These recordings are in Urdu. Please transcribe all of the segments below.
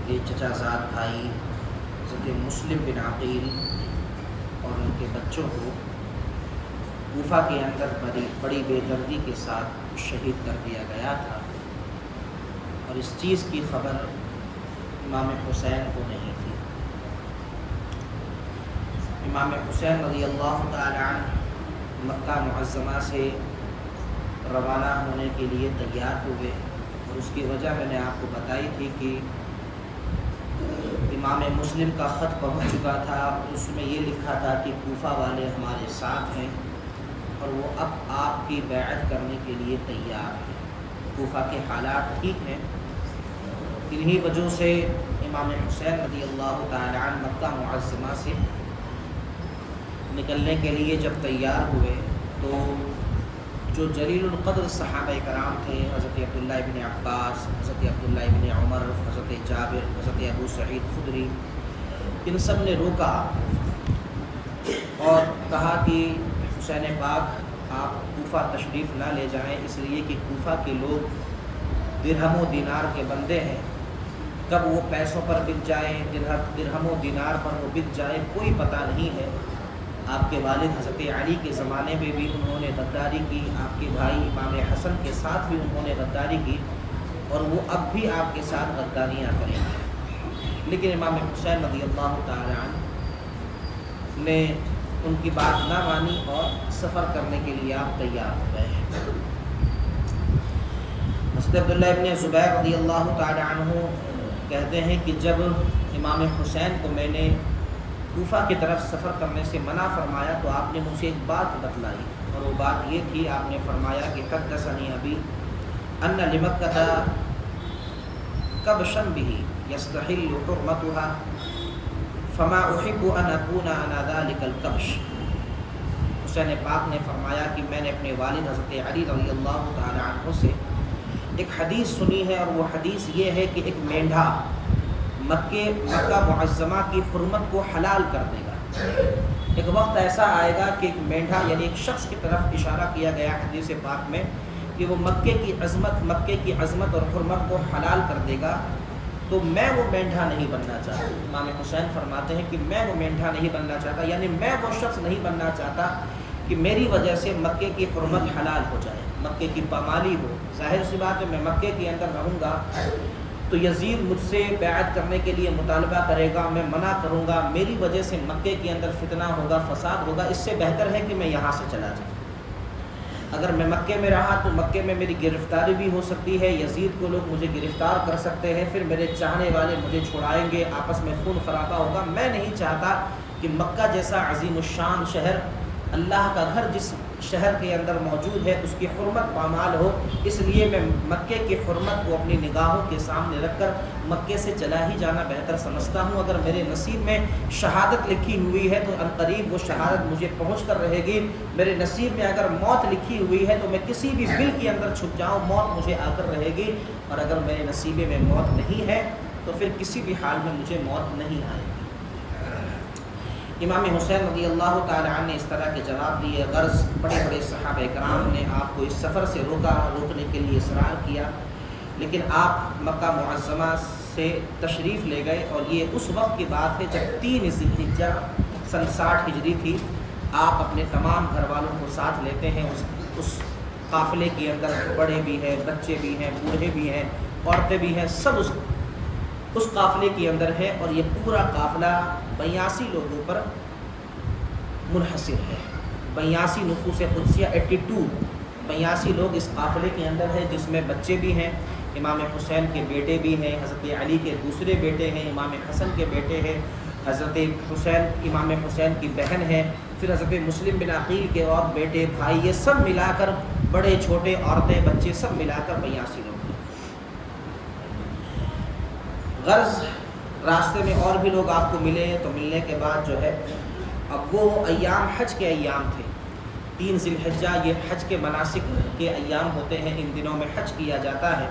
کے چچا زاد بھائی حضرت مسلم بن عقیل اور ان کے بچوں کو کوفہ کے اندر بڑی بے دردی کے ساتھ شہید کر دیا گیا تھا، اور اس چیز کی خبر امام حسین کو نہیں تھی۔ امام حسین رضی اللہ تعالی عنہ مکہ معظمہ سے روانہ ہونے کے لیے تیار ہوئے، اور اس کی وجہ میں نے آپ کو بتائی تھی کہ امام مسلم کا خط پہنچ چکا تھا، اس میں یہ لکھا تھا کہ کوفہ والے ہمارے ساتھ ہیں اور وہ اب آپ کی بیعت کرنے کے لیے تیار ہیں، کوفہ کے حالات ٹھیک ہیں۔ انہی وجہ سے امام حسین رضی اللہ تعالی عنہ مکہ معظمہ سے نکلنے کے لیے جب تیار ہوئے تو جو جلیل القدر صحابہ کرام تھے، حضرت عبداللہ ابن عباس، حضرت عبداللہ ابن عمر، حضرت جابر، حضرت ابو سعید خدری، ان سب نے روکا اور کہا کہ حسین پاک آپ کوفہ تشریف نہ لے جائیں، اس لیے کہ کوفہ کے لوگ درہم و دینار کے بندے ہیں، کب وہ پیسوں پر بک جائیں، درہم و دینار پر وہ بک جائیں کوئی پتہ نہیں ہے۔ آپ کے والد حضرت علی کے زمانے میں بھی انہوں نے غداری کی، آپ کے بھائی امام حسن کے ساتھ بھی انہوں نے غداری کی، اور وہ اب بھی آپ کے ساتھ غداریاں کریں گے۔ لیکن امام حسین رضی اللہ تعالی عنہ نے ان کی بات نہ مانی اور سفر کرنے کے لیے آپ تیار ہو گئے۔ حضرت عبداللہ ابن زبیر رضی اللہ تعالی عنہ کہتے ہیں کہ جب امام حسین کو میں نے کوفہ کی طرف سفر کرنے سے منع فرمایا تو آپ نے مجھے ایک بات بتلائی، اور وہ بات یہ تھی، آپ نے فرمایا کہ حدثنی ابی ان لمکہ کبشا به یستحل حرمتها فما احب ان اکون انا ذلك الکبش۔ حسین پاک نے فرمایا کہ میں نے اپنے والد حضرت علی رضی اللہ تعالی عنہ سے ایک حدیث سنی ہے، اور وہ حدیث یہ ہے کہ ایک مینڈھا مکہ معظمہ کی حرمت کو حلال کر دے گا۔ ایک وقت ایسا آئے گا کہ ایک مینڈھا، یعنی ایک شخص کی طرف اشارہ کیا گیا حدیث پاک میں کہ وہ مکے کی عظمت اور حرمت کو حلال کر دے گا، تو میں وہ مینڈھا نہیں بننا چاہتا۔ امام حسین فرماتے ہیں کہ میں وہ مینڈھا نہیں بننا چاہتا، یعنی میں وہ شخص نہیں بننا چاہتا کہ میری وجہ سے مکے کی حرمت حلال ہو جائے، مکے کی پامالی ہو۔ ظاہر سی بات ہے، میں مکے کے اندر رہوں گا تو یزید مجھ سے بیعت کرنے کے لیے مطالبہ کرے گا، میں منع کروں گا، میری وجہ سے مکے کے اندر فتنہ ہوگا، فساد ہوگا، اس سے بہتر ہے کہ میں یہاں سے چلا جاؤں۔ اگر میں مکے میں رہا تو مکے میں میری گرفتاری بھی ہو سکتی ہے، یزید کو لوگ مجھے گرفتار کر سکتے ہیں، پھر میرے چاہنے والے مجھے چھڑائیں گے، آپس میں خون خرابہ ہوگا۔ میں نہیں چاہتا کہ مکہ جیسا عظیم الشان شہر، اللہ کا گھر جس شہر کے اندر موجود ہے، اس کی حرمت پامال ہو، اس لیے میں مکے کی حرمت کو اپنی نگاہوں کے سامنے رکھ کر مکے سے چلا ہی جانا بہتر سمجھتا ہوں۔ اگر میرے نصیب میں شہادت لکھی ہوئی ہے تو عنقریب وہ شہادت مجھے پہنچ کر رہے گی، میرے نصیب میں اگر موت لکھی ہوئی ہے تو میں کسی بھی بل کے اندر چھپ جاؤں، موت مجھے آ کر رہے گی، اور اگر میرے نصیبے میں موت نہیں ہے تو پھر کسی بھی حال میں مجھے موت نہیں آئے گی۔ امام حسین رضی اللہ تعالی عنہ نے اس طرح کے جواب دیے۔ غرض بڑے بڑے صحابہ کرام نے آپ کو اس سفر سے روکنے کے لیے اصرار کیا، لیکن آپ مکہ معظمہ سے تشریف لے گئے، اور یہ اس وقت کی بات ہے جب 3 ذی الحجہ سن 60 ہجری تھی۔ آپ اپنے تمام گھر والوں کو ساتھ لیتے ہیں، اس قافلے کے اندر بڑے بھی ہیں، بچے بھی ہیں، بوڑھے بھی ہیں، عورتیں بھی ہیں، سب اس قافلے کے اندر ہے، اور یہ پورا قافلہ 82 لوگوں پر منحصر ہے۔ 82 نفوس قدسیہ 82 لوگ اس قافلے کے اندر ہے، جس میں بچے بھی ہیں، امام حسین کے بیٹے بھی ہیں، حضرت علی کے دوسرے بیٹے ہیں، امام حسن کے بیٹے ہیں، حضرت حسین امام حسین کی بہن ہے، پھر حضرت مسلم بن عقیل کے اور بیٹے بھائی، یہ سب ملا کر بڑے چھوٹے عورتیں بچے سب ملا کر 82 لوگ ہیں۔ غرض راستے میں اور بھی لوگ آپ کو ملے، تو ملنے کے بعد جو ہے اب وہ ایام حج کے ایام تھے، 3 ذی الحجہ یہ حج کے مناسک کے ایام ہوتے ہیں، ان دنوں میں حج کیا جاتا ہے۔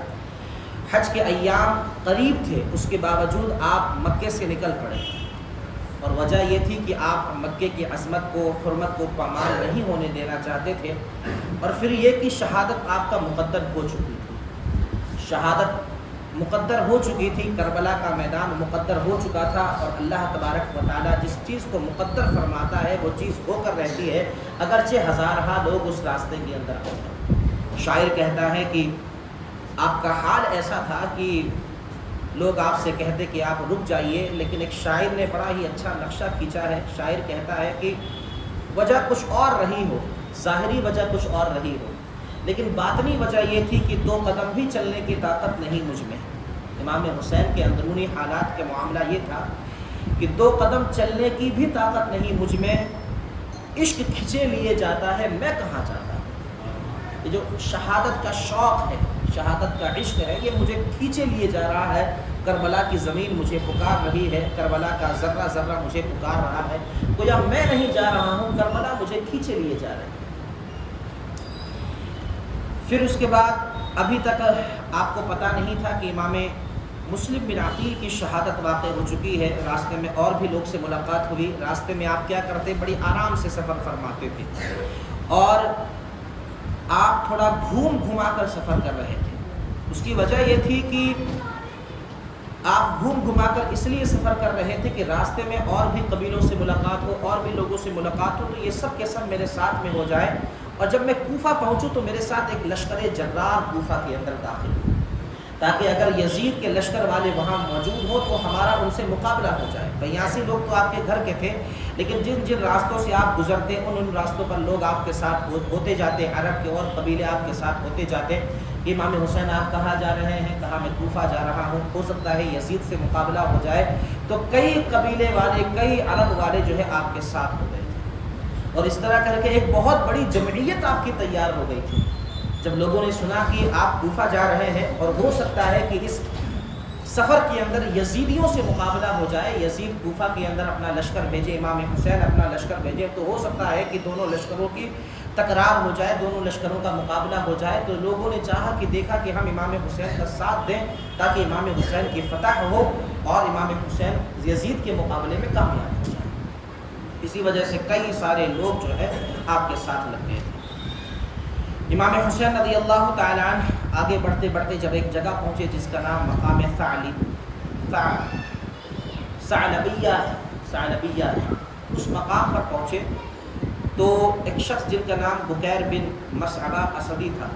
حج کے ایام قریب تھے، اس کے باوجود آپ مکے سے نکل پڑے، اور وجہ یہ تھی کہ آپ مکے کی عظمت کو حرمت کو پامال نہیں ہونے دینا چاہتے تھے، اور پھر یہ کہ شہادت آپ کا مقدر ہو چکی تھی۔ شہادت مقدر ہو چکی تھی، کربلا کا میدان مقدر ہو چکا تھا، اور اللہ تبارک و تعالیٰ جس چیز کو مقدر فرماتا ہے وہ چیز ہو کر رہتی ہے، اگرچہ ہزارہا لوگ اس راستے کے اندر آتے ہیں۔ شاعر کہتا ہے کہ آپ کا حال ایسا تھا کہ لوگ آپ سے کہتے کہ آپ رک جائیے، لیکن ایک شاعر نے بڑا ہی اچھا نقشہ کھینچا ہے۔ شاعر کہتا ہے کہ وجہ کچھ اور رہی ہو، ظاہری وجہ کچھ اور رہی ہو، لیکن باطنی وجہ یہ تھی کہ 2 قدم بھی چلنے کی طاقت نہیں مجھ میں۔ امام حسین کے اندرونی حالات کا معاملہ یہ تھا کہ 2 قدم چلنے کی بھی طاقت نہیں مجھ میں، عشق کھینچے لیے جاتا ہے، میں کہاں جاتا ہوں۔ یہ جو شہادت کا شوق ہے، شہادت کا عشق ہے، یہ مجھے کھینچے لیے جا رہا ہے۔ کربلا کی زمین مجھے پکار رہی ہے، کربلا کا ذرہ ذرہ مجھے پکار رہا ہے، گویا میں نہیں جا رہا ہوں، کربلا مجھے کھینچے لیے جا رہے ہیں۔ پھر اس کے بعد ابھی تک آپ کو پتہ نہیں تھا کہ امام مسلم بن عقیل کی شہادت واقع ہو چکی ہے۔ راستے میں اور بھی لوگ سے ملاقات ہوئی۔ راستے میں آپ کیا کرتے، بڑی آرام سے سفر فرماتے تھے، اور آپ تھوڑا گھوم گھما کر سفر کر رہے تھے۔ اس کی وجہ یہ تھی کہ آپ گھوم گھما کر اس لیے سفر کر رہے تھے کہ راستے میں اور بھی قبیلوں سے ملاقات ہو، اور بھی لوگوں سے ملاقات ہو، تو یہ سب کے سب میرے ساتھ میں ہو جائے، اور جب میں کوفہ پہنچوں تو میرے ساتھ ایک لشکر جرار کوفہ کے اندر داخل ہو، تاکہ اگر یزید کے لشکر والے وہاں موجود ہو تو ہمارا ان سے مقابلہ ہو جائے۔ 82 لوگ تو آپ کے گھر کے تھے، لیکن جن جن راستوں سے آپ گزرتے ان راستوں پر لوگ آپ کے ساتھ ہوتے جاتے، عرب کے اور قبیلے آپ کے ساتھ ہوتے جاتے۔ امام حسین آپ کہاں جا رہے ہیں؟ کہا میں کوفہ جا رہا ہوں، ہو سکتا ہے یزید سے مقابلہ ہو جائے۔ تو کئی قبیلے والے، کئی عرب والے جو ہے آپ کے ساتھ ہو گئے تھے، اور اس طرح کر کے ایک بہت بڑی جمعیت آپ کی تیار ہو گئی تھی۔ جب لوگوں نے سنا کہ آپ کوفہ جا رہے ہیں، اور ہو سکتا ہے کہ اس سفر کے اندر یزیدیوں سے مقابلہ ہو جائے، یزید کوفہ کے اندر اپنا لشکر بھیجے، امام حسین اپنا لشکر بھیجے، تو ہو سکتا ہے کہ دونوں لشکروں کی تکرار ہو جائے، دونوں لشکروں کا مقابلہ ہو جائے۔ تو لوگوں نے چاہا کہ دیکھا کہ ہم امام حسین کا ساتھ دیں تاکہ امام حسین کی فتح ہو اور امام حسین یزید کے مقابلے میں کامیاب ہو جائے۔ اسی وجہ سے کئی سارے لوگ جو ہے آپ کے ساتھ لگ گئے تھے۔ امام حسین رضی اللہ تعالیٰ عنہ آگے بڑھتے بڑھتے جب ایک جگہ پہنچے جس کا نام مقام ثعلبیہ ہے، اس مقام پر پہنچے تو ایک شخص جن کا نام بکیر بن مسعبہ اسدی تھا،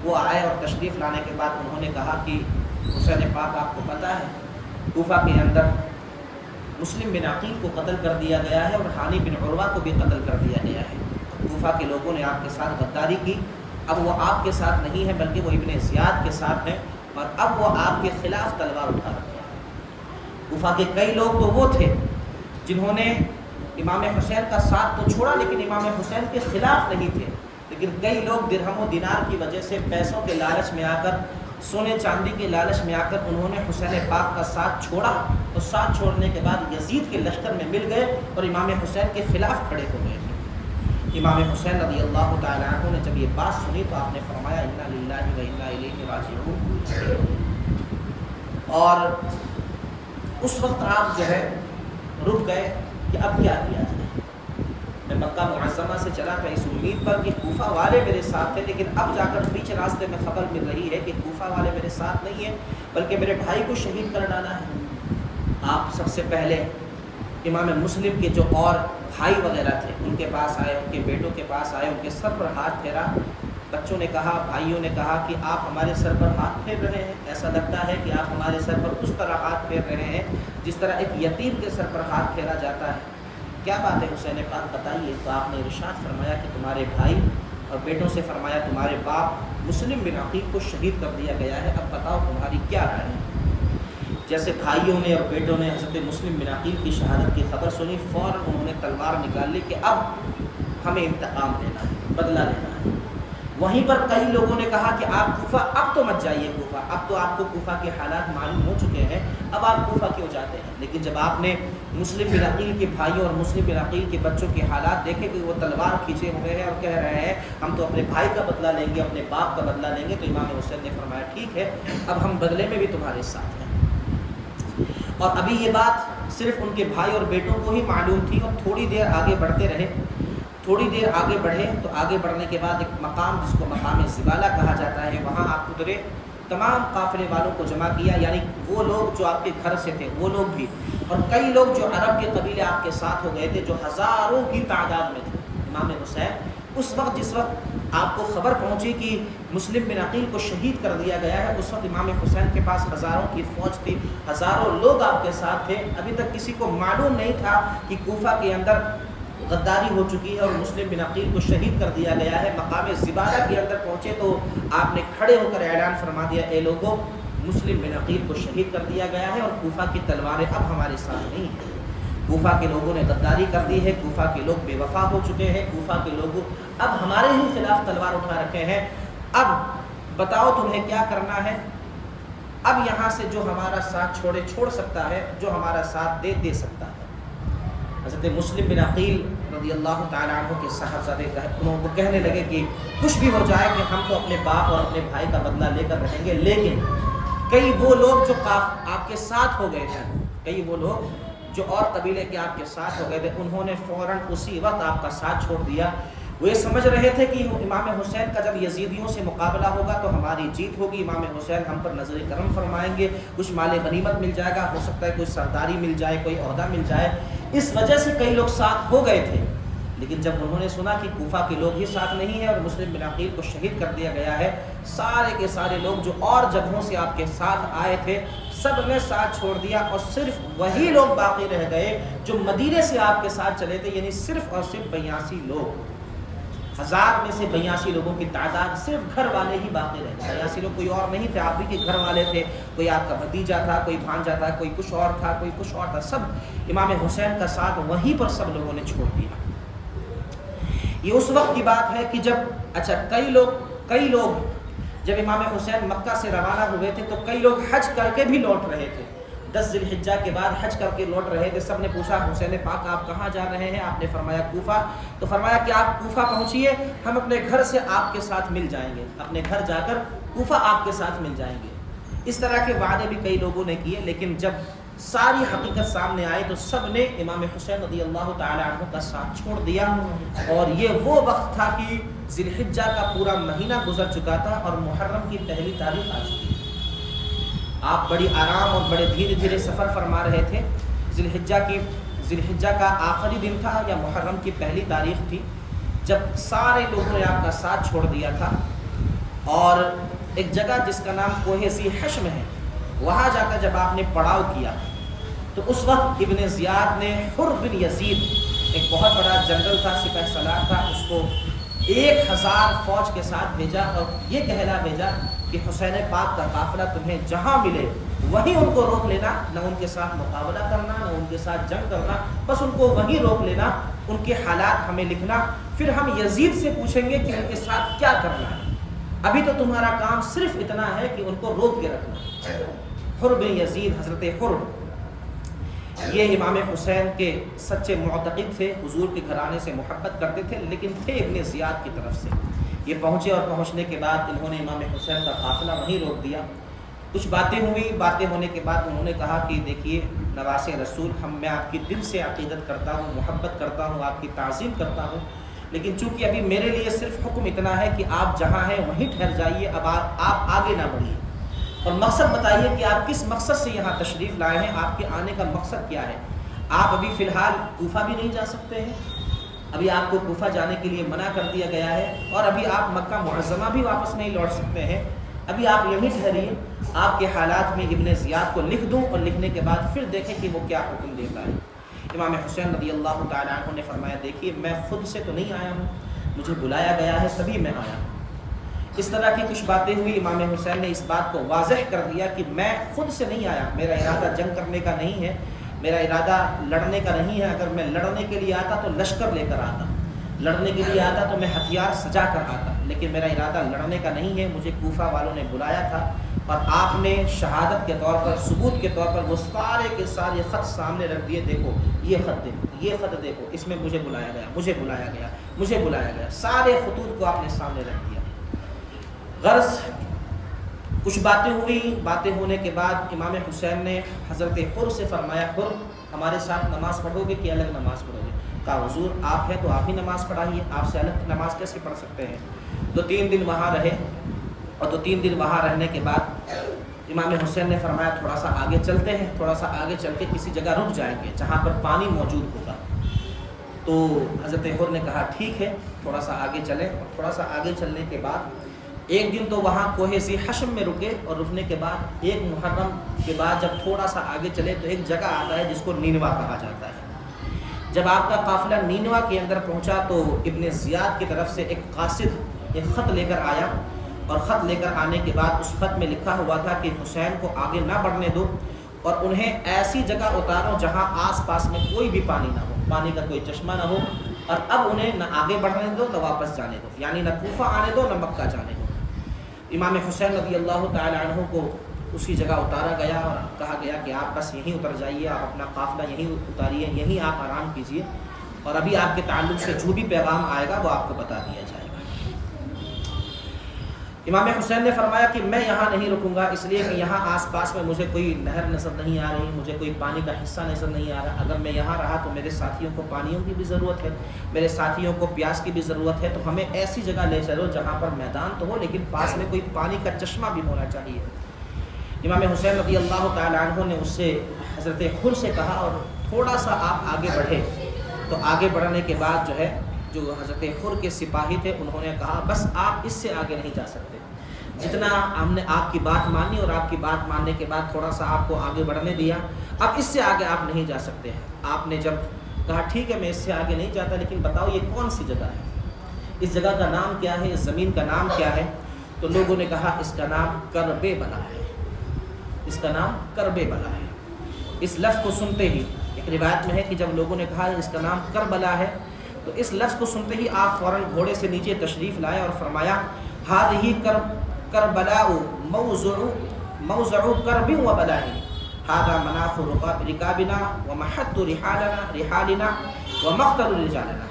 وہ آئے، اور تشریف لانے کے بعد انہوں نے کہا کہ حسین پاک آپ کو پتہ ہے کوفہ کے اندر مسلم بن عقیل کو قتل کر دیا گیا ہے، اور ہانی بن عروہ کو بھی قتل کر دیا گیا ہے۔ کوفہ کے لوگوں نے آپ کے ساتھ غداری کی، اب وہ آپ کے ساتھ نہیں ہے بلکہ وہ ابن زیاد کے ساتھ ہیں، اور اب وہ آپ کے خلاف تلوار اٹھا رکھے ہیں۔ کوفہ کے کئی لوگ تو وہ تھے جنہوں نے امام حسین کا ساتھ تو چھوڑا، لیکن امام حسین کے خلاف نہیں تھے، لیکن کئی لوگ درہم و دینار کی وجہ سے، پیسوں کے لالچ میں آ کر، سونے چاندی کے لالچ میں آ کر انہوں نے حسین پاک کا ساتھ چھوڑا، اور ساتھ چھوڑنے کے بعد یزید کے لشکر میں مل گئے اور امام حسین کے خلاف کھڑے ہو گئے تھے۔ امام حسین رضی اللہ تعالیٰ عنہ نے جب یہ بات سنی تو آپ نے فرمایا انا للہ و انا الیہ راجعون، اور اس وقت آپ جو ہے رک گئے کہ اب کیا کیا جائے۔ میں مکہ معظمہ سے چلا تھا اس امید پر کہ کوفہ والے میرے ساتھ تھے، لیکن اب جا کر بیچ راستے میں خبر مل رہی ہے کہ کوفہ والے میرے ساتھ نہیں ہیں بلکہ میرے بھائی کو شہید کر ڈالا ہے۔ آپ سب سے پہلے امام مسلم کے جو اور بھائی وغیرہ تھے ان کے پاس آئے، ان کے بیٹوں کے پاس آئے، ان کے سر پر ہاتھ پھیرا۔ بچوں نے کہا، بھائیوں نے کہا کہ آپ ہمارے سر پر ہاتھ پھیر رہے ہیں، ایسا لگتا ہے کہ آپ ہمارے سر پر اس طرح ہاتھ پھیر رہے ہیں جس طرح ایک یتیم کے سر پر ہاتھ پھیرا جاتا ہے۔ کیا بات ہے حسین پاک بتائیے؟ تو آپ نے ارشاد فرمایا کہ تمہارے بھائی، اور بیٹوں سے فرمایا تمہارے باپ مسلم بن عقیل کو شہید کر دیا گیا ہے، اب بتاؤ تمہاری کیا رائے ہے؟ جیسے بھائیوں نے اور بیٹوں نے حضرت مسلم بن عقیل کی شہادت کی خبر سنی، فوراً انہوں نے تلوار نکال لی کہ اب ہمیں انتقام لینا ہے، بدلہ لینا ہے۔ وہیں پر کئی لوگوں نے کہا کہ آپ کوفہ اب تو مت جائیے، کوفہ اب تو آپ کو کوفہ کے حالات معلوم ہو چکے ہیں، اب آپ کوفہ کیوں جاتے ہیں؟ لیکن جب آپ نے مسلم بن عقیل کے بھائیوں اور مسلم بن عقیل کے بچوں کے حالات دیکھے کہ وہ تلوار کھینچے ہوئے ہیں اور کہہ رہے ہیں ہم تو اپنے بھائی کا بدلہ لیں گے، اپنے باپ کا بدلہ لیں گے، تو امام حسین نے فرمایا ٹھیک ہے، اب ہم بدلے میں بھی تمہارے ساتھ ہیں۔ اور ابھی یہ بات صرف ان کے بھائی اور بیٹوں کو ہی معلوم تھی، اور تھوڑی دیر آگے بڑھتے رہے، تھوڑی دیر آگے بڑھے تو آگے بڑھنے کے بعد ایک مقام جس کو مقام زبالہ کہا جاتا ہے، وہاں آپ اترے۔ تمام قافلے والوں کو جمع کیا، یعنی وہ لوگ جو آپ کے گھر سے تھے وہ لوگ بھی، اور کئی لوگ جو عرب کے قبیلے آپ کے ساتھ ہو گئے تھے جو ہزاروں کی تعداد میں تھے۔ امام حسین اس وقت جس وقت آپ کو خبر پہنچی کہ مسلم بن عقیل کو شہید کر دیا گیا ہے، اس وقت امام حسین کے پاس ہزاروں کی فوج تھی، ہزاروں لوگ آپ کے ساتھ تھے۔ ابھی تک کسی کو معلوم نہیں تھا کہ کوفہ کے اندر غداری ہو چکی ہے اور مسلم بن عقیل کو شہید کر دیا گیا ہے۔ مقام زبالہ کے اندر پہنچے تو آپ نے کھڑے ہو کر اعلان فرما دیا، اے لوگوں، مسلم بن عقیل کو شہید کر دیا گیا ہے اور کوفہ کی تلواریں اب ہمارے ساتھ نہیں ہیں۔ کوفہ کے لوگوں نے غداری کر دی ہے، کوفہ کے لوگ بے وفا ہو چکے ہیں، کوفہ کے لوگ اب ہمارے ہی خلاف تلوار اٹھا رکھے ہیں۔ اب بتاؤ تمہیں کیا کرنا ہے؟ اب یہاں سے جو ہمارا ساتھ چھوڑ سکتا ہے، جو ہمارا ساتھ دے سکتا ہے۔ حضرت مسلم بن عقیل رضی اللہ تعالیٰ عنہ کے صاحبزادے وہ کہنے لگے کہ کچھ بھی ہو جائے کہ ہم تو اپنے باپ اور اپنے بھائی کا بدلہ لے کر رہیں گے، لیکن کئی وہ لوگ جو آپ کے ساتھ ہو گئے تھے، کئی وہ لوگ جو اور قبیلے کے آپ کے ساتھ ہو گئے تھے، انہوں نے فوراً اسی وقت آپ کا ساتھ چھوڑ دیا۔ وہ یہ سمجھ رہے تھے کہ امام حسین کا جب یزیدیوں سے مقابلہ ہوگا تو ہماری جیت ہوگی، امام حسین ہم پر نظر کرم فرمائیں گے، کچھ مال غنیمت مل جائے گا، ہو سکتا ہے کوئی سرداری مل جائے، کوئی عہدہ مل جائے۔ اس وجہ سے کئی لوگ ساتھ ہو گئے تھے، لیکن جب انہوں نے سنا کہ کوفہ کے لوگ ہی ساتھ نہیں ہیں اور مسلم بن عقیل کو شہید کر دیا گیا ہے، سارے کے سارے لوگ جو اور جگہوں سے آپ کے ساتھ آئے تھے سب نے ساتھ چھوڑ دیا، اور صرف وہی لوگ باقی رہ گئے جو مدینے سے آپ کے ساتھ چلے تھے، یعنی صرف اور صرف 82 لوگ۔ 1000 میں سے 82 لوگوں کی تعداد، صرف گھر والے ہی باقی رہ گئے۔ 82 لوگ کوئی اور نہیں تھے، آپ ہی کے گھر والے تھے، کوئی آپ کا بھتیجا تھا، کوئی بھانجا تھا، کوئی کچھ اور تھا، کوئی کچھ اور تھا، سب امام حسین کا ساتھ وہیں پر سب لوگوں نے چھوڑ دیا۔ یہ اس وقت کی بات ہے کہ جب کئی لوگ جب امام حسین مکہ سے روانہ ہوئے تھے تو کئی لوگ حج کر کے بھی لوٹ رہے تھے، 10 ذی الحجہ کے بعد حج کر کے لوٹ رہے تھے۔ سب نے پوچھا حسین پاک آپ کہاں جا رہے ہیں؟ آپ نے فرمایا کوفہ۔ تو فرمایا کہ آپ کوفہ پہنچیے، ہم اپنے گھر سے آپ کے ساتھ مل جائیں گے، اپنے گھر جا کر کوفہ آپ کے ساتھ مل جائیں گے۔ اس طرح کے وعدے بھی کئی لوگوں نے کیے، لیکن جب ساری حقیقت سامنے آئی تو سب نے امام حسین رضی اللہ تعالی عنہ کا ساتھ چھوڑ دیا۔ اور یہ وہ وقت تھا کہ ذی الحجہ کا پورا مہینہ گزر چکا تھا اور محرم کی پہلی تاریخ آ چکی تھی۔ آپ بڑی آرام اور بڑے دھیرے دھیرے سفر فرما رہے تھے۔ ذی الحجہ کا آخری دن تھا یا محرم کی پہلی تاریخ تھی جب سارے لوگوں نے آپ کا ساتھ چھوڑ دیا تھا، اور ایک جگہ جس کا نام کوہ ذی حشم ہے وہاں جا کر جب آپ نے پڑاؤ کیا تو اس وقت ابن زیاد نے حر بن یزید، ایک بہت بڑا جنرل تھا، سپہ سالار تھا، اس کو 1000 فوج کے ساتھ بھیجا اور یہ کہلا بھیجا کہ حسین پاک کا قافلہ تمہیں جہاں ملے وہیں ان کو روک لینا، نہ ان کے ساتھ مقابلہ کرنا، نہ ان کے ساتھ جنگ کرنا، بس ان کو وہیں روک لینا، ان کے حالات ہمیں لکھنا، پھر ہم یزید سے پوچھیں گے کہ ان کے ساتھ کیا کرنا ہے۔ ابھی تو تمہارا کام صرف اتنا ہے کہ ان کو روک کے رکھنا۔ حر بن یزید، حضرت حر، یہ امام حسین کے سچے معتقد تھے، حضور کے گھرانے سے محبت کرتے تھے، لیکن تھے ابن زیاد کی طرف سے۔ یہ پہنچے اور پہنچنے کے بعد انہوں نے امام حسین کا قافلہ وہیں روک دیا۔ کچھ باتیں ہوئی، باتیں ہونے کے بعد انہوں نے کہا کہ دیکھیے نواز رسول، میں آپ کی دل سے عقیدت کرتا ہوں، محبت کرتا ہوں، آپ کی تعظیم کرتا ہوں، لیکن چونکہ ابھی میرے لیے صرف حکم اتنا ہے کہ آپ جہاں ہیں وہیں ٹھہر جائیے، اب آپ آگے نہ بڑھیے، اور مقصد بتائیے کہ آپ کس مقصد سے یہاں تشریف لائے ہیں، آپ کے آنے کا مقصد کیا ہے۔ آپ ابھی فی الحال کوفہ بھی نہیں جا سکتے ہیں، ابھی آپ کو کوفہ جانے کے لیے منع کر دیا گیا ہے، اور ابھی آپ مکہ معظمہ بھی واپس نہیں لوٹ سکتے ہیں، ابھی آپ یہیں ٹھہریے، آپ کے حالات میں ابن زیاد کو لکھ دوں اور لکھنے کے بعد پھر دیکھیں کہ وہ کیا حکم دیتا ہے۔ امام حسین رضی اللہ تعالیٰ عنہ نے فرمایا دیکھیے میں خود سے تو نہیں آیا ہوں، مجھے بلایا گیا ہے تبھی میں آیا ہوں۔ اس طرح کی کچھ باتیں ہوئی، امام حسین نے اس بات کو واضح کر دیا کہ میں خود سے نہیں آیا، میرا ارادہ جنگ کرنے کا نہیں ہے، میرا ارادہ لڑنے کا نہیں ہے، اگر میں لڑنے کے لیے آتا تو لشکر لے کر آتا، لڑنے کے لیے آتا تو میں ہتھیار سجا کر آتا، لیکن میرا ارادہ لڑنے کا نہیں ہے۔ مجھے کوفہ والوں نے بلایا تھا اور آپ نے شہادت کے طور پر، ثبوت کے طور پر وہ سارے کے سارے خط سامنے رکھ دیے، دیکھو یہ خط دیکھو، یہ خط دیکھو، اس میں مجھے بلایا گیا، مجھے بلایا گیا، مجھے بلایا گیا، سارے خطوط کو آپ نے سامنے رکھ دیا۔ غرض کچھ باتیں ہوئی، باتیں ہونے کے بعد امام حسین نے حضرت حر سے فرمایا حر ہمارے ساتھ نماز پڑھو گے کہ الگ نماز پڑھو گے؟ کہا حضور آپ ہیں تو آپ ہی نماز پڑھائیے، آپ سے الگ نماز کیسے پڑھ سکتے ہیں؟ تو 3 دن وہاں رہے اور 2-3 دن وہاں رہنے کے بعد امام حسین نے فرمایا تھوڑا سا آگے چلتے ہیں، تھوڑا سا آگے چل کے کسی جگہ رک جائیں گے جہاں پر پانی موجود ہوگا۔ تو حضرت حر نے کہا ٹھیک ہے، تھوڑا سا آگے چلیں، اور تھوڑا سا آگے چلنے کے بعد ایک دن تو وہاں کوہ ذی حشم میں رکے، اور رکنے کے بعد ایک محرم کے بعد جب تھوڑا سا آگے چلے تو ایک جگہ آتا ہے جس کو نینوا کہا جاتا ہے۔ جب آپ کا قافلہ نینوا کے اندر پہنچا تو ابن زیاد کی طرف سے ایک قاصد ایک خط لے کر آیا، اور خط لے کر آنے کے بعد اس خط میں لکھا ہوا تھا کہ حسین کو آگے نہ بڑھنے دو، اور انہیں ایسی جگہ اتارو جہاں آس پاس میں کوئی بھی پانی نہ ہو، پانی کا کوئی چشمہ نہ ہو، اور اب انہیں نہ آگے بڑھنے دو نہ واپس جانے دو، یعنی نہ کوفہ آنے دو نہ مکہ جانے دو۔ امام حسین رضی اللہ تعالی عنہ کو اسی جگہ اتارا گیا اور کہا گیا کہ آپ بس یہیں اتر جائیے، آپ اپنا قافلہ یہیں اتاریے، یہیں آپ آرام کیجیے، اور ابھی آپ کے تعلق سے جو بھی پیغام آئے گا وہ آپ کو بتا دیا جائے گا۔ امام حسین نے فرمایا کہ میں یہاں نہیں رکوں گا، اس لیے کہ یہاں آس پاس میں مجھے کوئی نہر نظر نہیں آ رہی، مجھے کوئی پانی کا حصہ نظر نہیں آ رہا۔ اگر میں یہاں رہا تو میرے ساتھیوں کو پانیوں کی بھی ضرورت ہے، میرے ساتھیوں کو پیاس کی بھی ضرورت ہے، تو ہمیں ایسی جگہ لے چلو جہاں پر میدان تو ہو لیکن پاس میں کوئی پانی کا چشمہ بھی ہونا چاہیے۔ امام حسین رضی اللہ تعالی عنہ نے اس سے حضرت حر سے کہا، اور تھوڑا سا آپ آگے بڑھے تو آگے بڑھنے کے بعد جو ہے جو حضرت حر کے سپاہی تھے انہوں نے کہا بس آپ اس سے آگے نہیں جا سکتے، جتنا ہم نے آپ کی بات مانی اور آپ کی بات ماننے کے بعد تھوڑا سا آپ کو آگے بڑھنے دیا، اب اس سے آگے آپ نہیں جا سکتے ہیں۔ آپ نے جب کہا ٹھیک ہے میں اس سے آگے نہیں جاتا، لیکن بتاؤ یہ کون سی جگہ ہے، اس جگہ کا نام کیا ہے، اس زمین کا نام کیا ہے؟ تو لوگوں نے کہا اس کا نام کرب بلا ہے، اس کا نام کرب بلا ہے۔ اس لفظ کو سنتے ہی ایک روایت میں ہے کہ جب لوگوں نے کہا اس کا نام کربلا ہے تو اس لفظ کو سنتے ہی آپ فوراً گھوڑے سے نیچے تشریف لائے اور فرمایا ہذہ کربلاء موضع کرب و بلاء، ھذا مناخ رکابنا ومحط رحالنا ومقتل رجالنا۔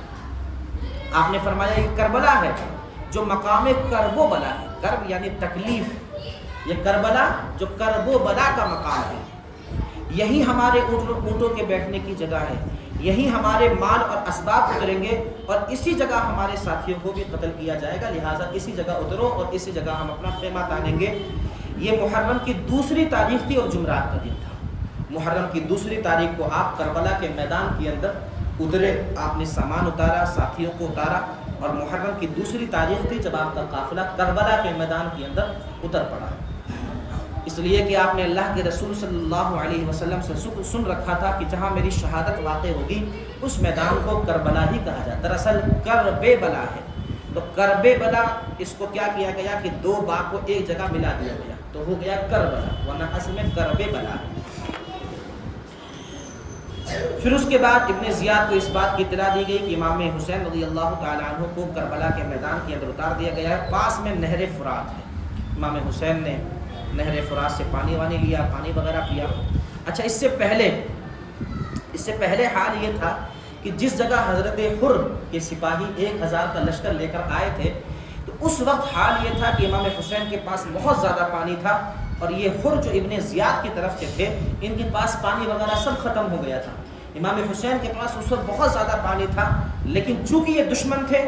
آپ نے فرمایا یہ کربلا ہے جو مقام کرب و بلا ہے، کرب یعنی تکلیف، یہ کربلا جو کرب و بلا کا مقام ہے، یہی ہمارے اونٹوں کے بیٹھنے کی جگہ ہے، یہی ہمارے مال اور اسباب اتریں گے، اور اسی جگہ ہمارے ساتھیوں کو بھی قتل کیا جائے گا، لہٰذا اسی جگہ اترو اور اسی جگہ ہم اپنا خیمہ تانیں گے۔ یہ محرم کی 2 تاریخ تھی اور جمعرات کا دن تھا۔ محرم کی 2 تاریخ کو آپ کربلا کے میدان کے اندر اترے، آپ نے سامان اتارا، ساتھیوں کو اتارا، اور محرم کی 2 تاریخ تھی جب آپ کا قافلہ کربلا کے میدان کے اندر اتر پڑا، اس لیے کہ آپ نے اللہ کے رسول صلی اللہ علیہ وسلم سے سن رکھا تھا کہ جہاں میری شہادت واقع ہوگی اس میدان کو کربلا ہی کہا جاتا ہے۔ دراصل کرب بلا ہے، تو کرب بلا اس کو کیا کیا گیا کہ 2 با کو ایک جگہ ملا دیا گیا تو ہو گیا کربلا، ورنہ اصل میں کرب بلا ہے۔ پھر اس کے بعد ابن زیاد کو اس بات کی اطلاع دی گئی کہ امام حسین رضی اللہ تعالی عنہ کو کربلا کے میدان کے اندر اتار دیا گیا ہے، پاس میں نہر فرات ہے۔ امام حسین نے نہر فرات سے پانی لیا، پانی وغیرہ پیا۔ اچھا اس سے پہلے حال یہ تھا کہ جس جگہ حضرت حر کے سپاہی 1000 کا لشکر لے کر آئے تھے تو اس وقت حال یہ تھا کہ امام حسین کے پاس بہت زیادہ پانی تھا، اور یہ حر جو ابن زیاد کی طرف کے تھے ان کے پاس پانی وغیرہ سب ختم ہو گیا تھا۔ امام حسین کے پاس اس وقت بہت زیادہ پانی تھا، لیکن چونکہ یہ دشمن تھے،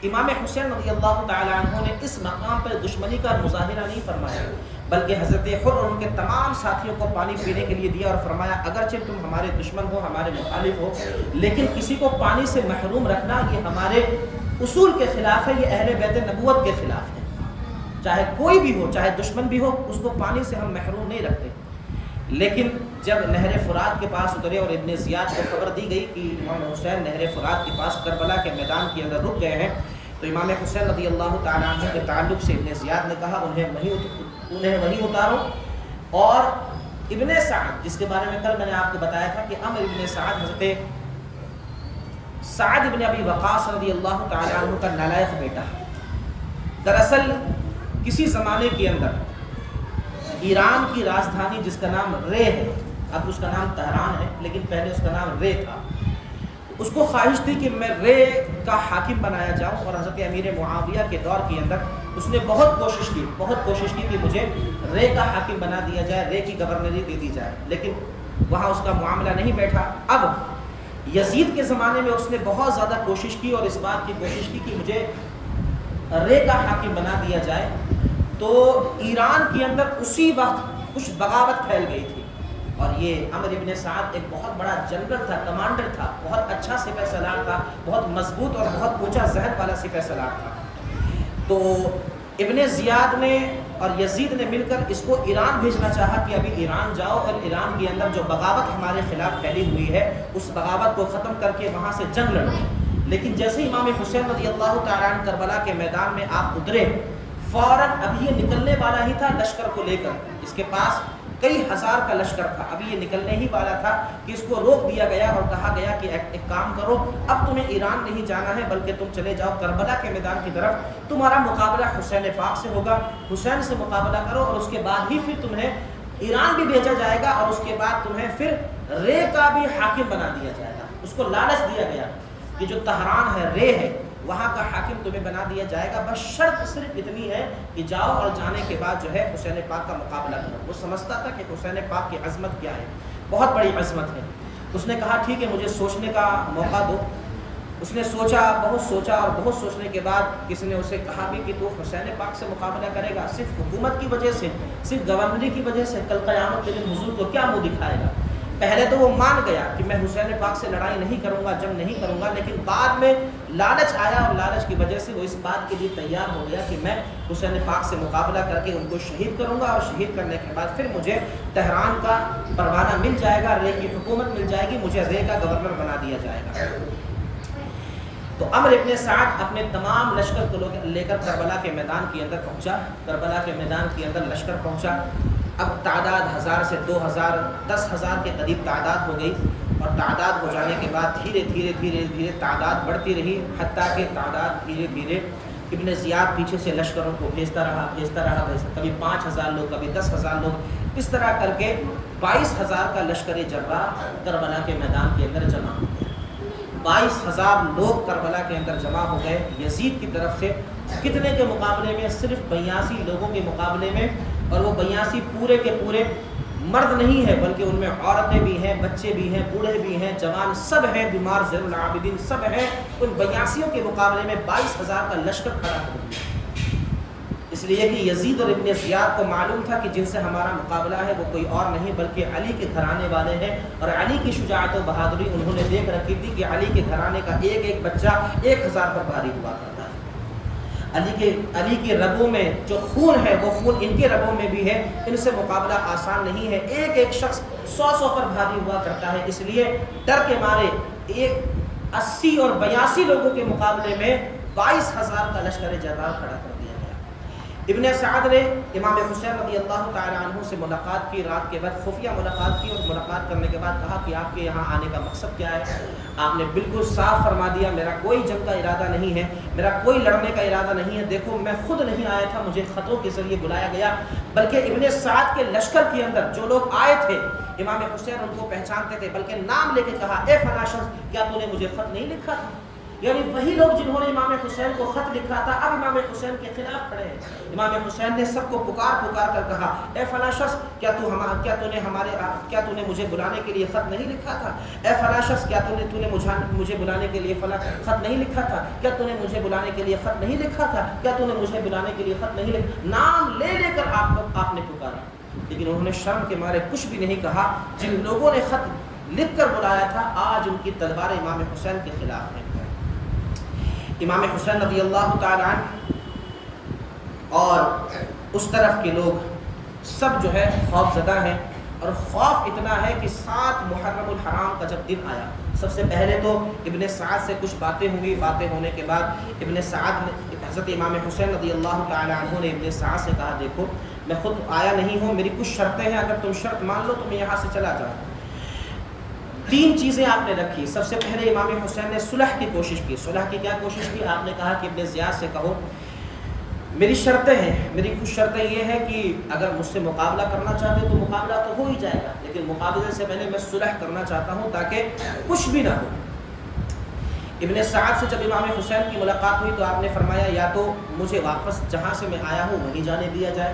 امام حسین رضی اللہ تعالی عنہ نے اس مقام پر دشمنی کا مظاہرہ نہیں فرمایا، بلکہ حضرت حر اور ان کے تمام ساتھیوں کو پانی پینے کے لیے دیا اور فرمایا اگرچہ تم ہمارے دشمن ہو، ہمارے مخالف ہو، لیکن کسی کو پانی سے محروم رکھنا یہ ہمارے اصول کے خلاف ہے، یہ اہل بیت نبوت کے خلاف ہے، چاہے کوئی بھی ہو، چاہے دشمن بھی ہو، اس کو پانی سے ہم محروم نہیں رکھتے۔ لیکن جب نہر فرات کے پاس اترے اور ابن زیاد کو خبر دی گئی کہ امام حسین نہر فرات کے پاس کربلا کے میدان کے اندر رک گئے ہیں، تو امام حسین رضی اللہ تعالیٰ عنہ کے تعلق سے ابن زیاد نے کہا انہیں وہیں اتارو، اور ابن سعد جس کے بارے میں کل میں نے آپ کو بتایا تھا کہ عمرو ابن سعد حضرت سعد ابن ابی وقاص رضی اللہ تعالیٰ عنہ کا نالائق بیٹا، دراصل کسی زمانے کے اندر ایران کی راجدھانی جس کا نام رے ہے، اب اس کا نام تہران ہے لیکن پہلے اس کا نام رے تھا، اس کو خواہش تھی کہ میں رے کا حاکم بنایا جاؤں، اور حضرت امیر معاویہ کے دور کے اندر اس نے بہت کوشش کی کہ مجھے رے کا حاکم بنا دیا جائے، رے کی گورنری دے دی جائے، لیکن وہاں اس کا معاملہ نہیں بیٹھا۔ اب یزید کے زمانے میں اس نے بہت زیادہ کوشش کی اور اس بات کی کوشش کی کہ مجھے رے کا حاکم بنا دیا جائے، تو ایران کے اندر اسی وقت کچھ بغاوت پھیل گئی تھی، اور یہ عمرو ابن سعد ایک بہت بڑا جنرل تھا، کمانڈر تھا، بہت اچھا سپہ سالار تھا، بہت مضبوط اور بہت اونچا ذہن والا سپہ سالار تھا۔ تو ابن زیاد نے اور یزید نے مل کر اس کو ایران بھیجنا چاہا کہ ابھی ایران جاؤ اور ایران کے اندر جو بغاوت ہمارے خلاف پھیلی ہوئی ہے اس بغاوت کو ختم کر کے وہاں سے جنگ لڑو۔ لیکن جیسے ہی امام حسین رضی اللہ تعالیٰ عنہ کربلا کے میدان میں آپ اترے، فوراً ابھی یہ نکلنے والا ہی تھا لشکر کو لے کر، اس کے پاس کئی ہزار کا لشکر تھا، ابھی یہ نکلنے ہی والا تھا کہ اس کو روک دیا گیا اور کہا گیا کہ ایک کام کرو، اب تمہیں ایران نہیں جانا ہے بلکہ تم چلے جاؤ کربلا کے میدان کی طرف، تمہارا مقابلہ حسین پاک سے ہوگا، حسین سے مقابلہ کرو اور اس کے بعد ہی پھر تمہیں ایران بھی بھیجا جائے گا اور اس کے بعد تمہیں پھر رے کا بھی حاکم بنا دیا جائے گا۔ اس کو لالچ دیا گیا کہ جو تہران ہے، رے ہے، وہاں کا حاکم تمہیں بنا دیا جائے گا، بس شرط صرف اتنی ہے کہ جاؤ اور جانے کے بعد جو ہے حسین پاک کا مقابلہ کرو۔ وہ سمجھتا تھا کہ حسین پاک کی عظمت کیا ہے، بہت بڑی عظمت ہے۔ اس نے کہا ٹھیک ہے مجھے سوچنے کا موقع دو۔ اس نے سوچا اور بہت سوچنے کے بعد کسی نے اسے کہا بھی کہ تو حسین پاک سے مقابلہ کرے گا صرف حکومت کی وجہ سے، صرف گورنری کی وجہ سے، کل قیامت کے دن حضور کو کیا منہ دکھائے گا؟ پہلے تو وہ مان گیا کہ میں حسین پاک سے لڑائی نہیں کروں گا، جنگ نہیں کروں گا، لیکن بعد میں لالچ آیا اور لالچ کی وجہ سے وہ اس بات کے لیے تیار ہو گیا کہ میں حسین پاک سے مقابلہ کر کے ان کو شہید کروں گا، اور شہید کرنے کے بعد پھر مجھے تہران کا پروانہ مل جائے گا، رے کی حکومت مل جائے گی، مجھے رے کا گورنر بنا دیا جائے گا۔ تو عمرو ابن سعد اپنے تمام لشکر کو لے کر کربلا کے میدان کے اندر پہنچا۔ کربلا کے میدان کے اندر لشکر پہنچا، اب تعداد 1000 سے 2000 10,000 کے قریب تعداد ہو گئی، اور تعداد ہو جانے کے بعد دھیرے دھیرے تعداد بڑھتی رہی، حتیٰ کہ تعداد دھیرے دھیرے ابن زیاد پیچھے سے لشکروں کو بھیجتا رہا، کبھی 5000 لوگ، کبھی 10,000 لوگ، اس طرح کر کے 22,000 کا لشکر جراح کربلا کے میدان کے اندر جمع ہو گیا۔ 22,000 لوگ کربلا کے اندر جمع ہو گئے یزید کی طرف سے، کتنے کے مقابلے میں؟ صرف 82 لوگوں کے مقابلے میں، اور وہ 82 پورے کے پورے مرد نہیں ہے بلکہ ان میں عورتیں بھی ہیں، بچے بھی ہیں، بوڑھے بھی ہیں، جوان سب ہیں، بیمار زین العابدین سب ہیں۔ ان 82 کے مقابلے میں 22,000 کا لشکر کھڑا ہو گیا، اس لیے کہ یزید اور ابن زیاد کو معلوم تھا کہ جن سے ہمارا مقابلہ ہے وہ کوئی اور نہیں بلکہ علی کے گھرانے والے ہیں، اور علی کی شجاعت و بہادری انہوں نے دیکھ رکھی تھی کہ علی کے گھرانے کا ایک ایک بچہ 1000 پر بھاری ہوا کرتا ہے۔ علی کے رگوں میں جو خون ہے وہ خون ان کے رگوں میں بھی ہے، ان سے مقابلہ آسان نہیں ہے، ایک ایک شخص 100 پر بھاری ہوا کرتا ہے، اس لیے ڈر کے مارے 80 اور 82 لوگوں کے مقابلے میں 22,000 کا لشکر جراح کھڑا کر دیا گیا۔ ابن سعد نے امام حسین رضی اللہ تعالی عنہ سے ملاقات کی، رات کے وقت خفیہ ملاقات کی، اور ملاقات کرنے کے بعد کہا کہ آپ کے یہاں آنے کا مقصد کیا ہے؟ آپ نے بالکل صاف فرما دیا میرا کوئی جنگ کا ارادہ نہیں ہے، میرا کوئی لڑنے کا ارادہ نہیں ہے، دیکھو میں خود نہیں آیا تھا، مجھے خطوں کے ذریعے بلایا گیا، بلکہ ابن سعد کے لشکر کے اندر جو لوگ آئے تھے امام حسین ان کو پہچانتے تھے، بلکہ نام لے کے کہا اے فلاں شخص کیا تو نے مجھے خط نہیں لکھا تھا؟ یعنی وہی لوگ جنہوں نے امام حسین کو خط لکھا تھا اب امام حسین کے خلاف کھڑے ہیں۔ امام حسین نے سب کو پکار کر کہا اے فلاں شخص کیا تو نے مجھے بلانے کے لیے خط نہیں لکھا تھا؟ اے فلاں شخص کیا تو نے مجھے بلانے کے لیے خط نہیں لکھا تھا؟ کیا تو نے مجھے بلانے کے لیے خط نہیں لکھا تھا؟ کیا تو نے مجھے بلانے کے لیے خط نہیں لکھا؟ نام لے لے کر آپ نے پکارا، لیکن انہوں نے شرم کے مارے کچھ بھی نہیں کہا۔ جن لوگوں نے خط لکھ کر بلایا تھا آج ان کی تلوار امام حسین کے خلاف ہے۔ امام حسین رضی اللہ تعالی عنہ اور اس طرف کے لوگ سب جو ہے خوف زدہ ہیں، اور خوف اتنا ہے کہ 7 محرم الحرام کا جب دن آیا، سب سے پہلے تو ابن سعد سے کچھ باتیں ہوئی، باتیں ہونے کے بعد ابن سعد نے حضرت امام حسین رضی اللہ تعالی عنہ نے ابن سعد سے کہا دیکھو میں خود آیا نہیں ہوں، میری کچھ شرطیں ہیں، اگر تم شرط مان لو تو میں یہاں سے چلا جاؤں۔ 3 چیزیں آپ نے رکھی۔ سب سے پہلے امام حسین نے صلح کی کوشش کی۔ صلح کی کیا کوشش کی؟ آپ نے کہا کہ ابن زیاد سے کہو میری شرطیں ہیں، میری کچھ شرطیں یہ ہیں کہ اگر مجھ سے مقابلہ کرنا چاہتے تو مقابلہ تو ہو ہی جائے گا، لیکن مقابلے سے پہلے میں صلح کرنا چاہتا ہوں تاکہ کچھ بھی نہ ہو۔ ابن سعد سے جب امام حسین کی ملاقات ہوئی تو آپ نے فرمایا یا تو مجھے واپس جہاں سے میں آیا ہوں وہیں جانے دیا جائے،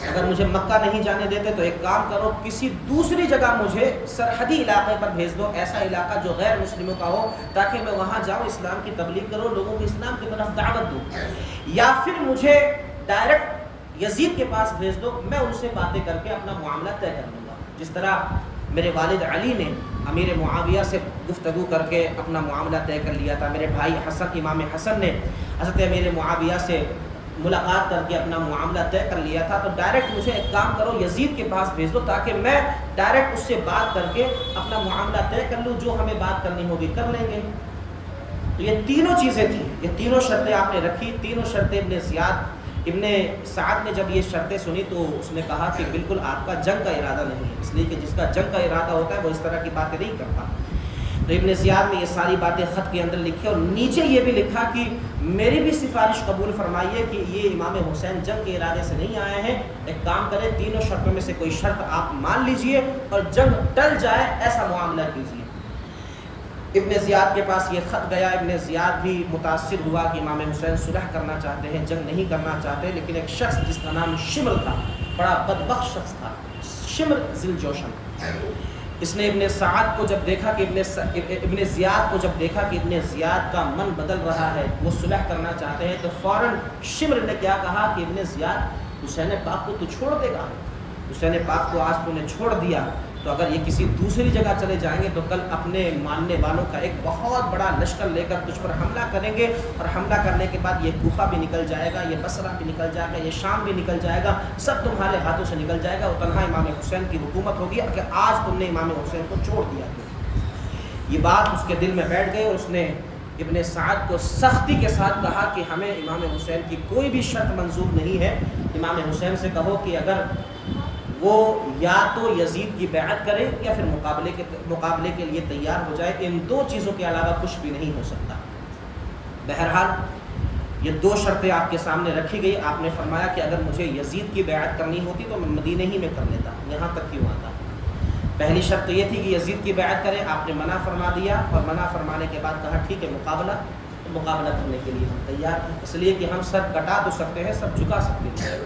اگر مجھے مکہ نہیں جانے دیتے تو ایک کام کرو کسی دوسری جگہ مجھے سرحدی علاقے پر بھیج دو، ایسا علاقہ جو غیر مسلموں کا ہو تاکہ میں وہاں جاؤں، اسلام کی تبلیغ کروں، لوگوں کو اسلام کی طرف دعوت دوں، یا پھر مجھے ڈائریکٹ یزید کے پاس بھیج دو، میں ان سے باتیں کر کے اپنا معاملہ طے کر لوں گا۔ جس طرح میرے والد علی نے امیر معاویہ سے گفتگو کر کے اپنا معاملہ طے کر لیا تھا، میرے بھائی حسن امام حسن نے حضرت امیر معاویہ سے ملاقات کر کے اپنا معاملہ طے کر لیا تھا، تو ڈائریکٹ مجھے ایک کام کرو، یزید کے پاس بھیج دو تاکہ میں ڈائریکٹ اس سے بات کر کے اپنا معاملہ طے کر لوں، جو ہمیں بات کرنی ہوگی کر لیں گے۔ تو یہ تینوں چیزیں تھیں، یہ تینوں شرطیں آپ نے رکھی، تینوں شرطیں ابن سعد نے جب یہ شرطیں سنی تو اس نے کہا کہ بالکل آپ کا جنگ کا ارادہ نہیں ہے، اس لیے کہ جس کا جنگ کا ارادہ ہوتا ہے وہ اس طرح کی باتیں نہیں کرتا۔ تو ابن زیاد نے یہ ساری باتیں خط کے اندر لکھی اور نیچے یہ بھی لکھا کہ میری بھی سفارش قبول فرمائیے کہ یہ امام حسین جنگ کے ارادے سے نہیں آئے ہیں، ایک کام کریں تینوں شرطوں میں سے کوئی شرط آپ مان لیجئے اور جنگ ٹل جائے ایسا معاملہ کیجیے۔ ابن زیاد کے پاس یہ خط گیا، ابن زیاد بھی متاثر ہوا کہ امام حسین صلح کرنا چاہتے ہیں، جنگ نہیں کرنا چاہتے، لیکن ایک شخص جس کا نام شمر تھا، بڑا بدبخت شخص تھا، شمر ذی الجوشن، اس نے ابن سعد کو جب دیکھا کہ ابن زیاد کو جب دیکھا کہ ابن زیاد کا من بدل رہا ہے، وہ صلح کرنا چاہتے ہیں، تو فوراً شمر نے کیا کہا کہ ابن زیاد حسین پاک کو تو چھوڑ دے گا، حسین پاک کو آج تو نے چھوڑ دیا، تو اگر یہ کسی دوسری جگہ چلے جائیں گے تو کل اپنے ماننے والوں کا ایک بہت بڑا لشکر لے کر تجھ پر حملہ کریں گے، اور حملہ کرنے کے بعد یہ کوفہ بھی نکل جائے گا، یہ بصرہ بھی نکل جائے گا، یہ شام بھی نکل جائے گا، سب تمہارے ہاتھوں سے نکل جائے گا، اور تنہا امام حسین کی حکومت ہوگی کہ آج تم نے امام حسین کو چھوڑ دیا۔ یہ بات اس کے دل میں بیٹھ گئی اور اس نے ابن سعد کو سختی کے ساتھ کہا کہ ہمیں امام حسین کی کوئی بھی شرط منظور نہیں ہے، امام حسین سے کہو کہ اگر وہ یا تو یزید کی بیعت کرے یا پھر مقابلے کے لیے تیار ہو جائے، ان دو چیزوں کے علاوہ کچھ بھی نہیں ہو سکتا۔ بہرحال یہ دو شرطیں آپ کے سامنے رکھی گئی، آپ نے فرمایا کہ اگر مجھے یزید کی بیعت کرنی ہوتی تو میں مدینہ ہی میں کر لیتا، یہاں تک کیوں آتا۔ پہلی شرط تو یہ تھی کہ یزید کی بیعت کریں، آپ نے منع فرما دیا، اور منع فرمانے کے بعد کہا ٹھیک ہے مقابلہ کرنے کے لیے ہم تیار ہیں، اس لیے کہ ہم سر کٹا تو سکتے ہیں، سر جھکا سکتے ہیں،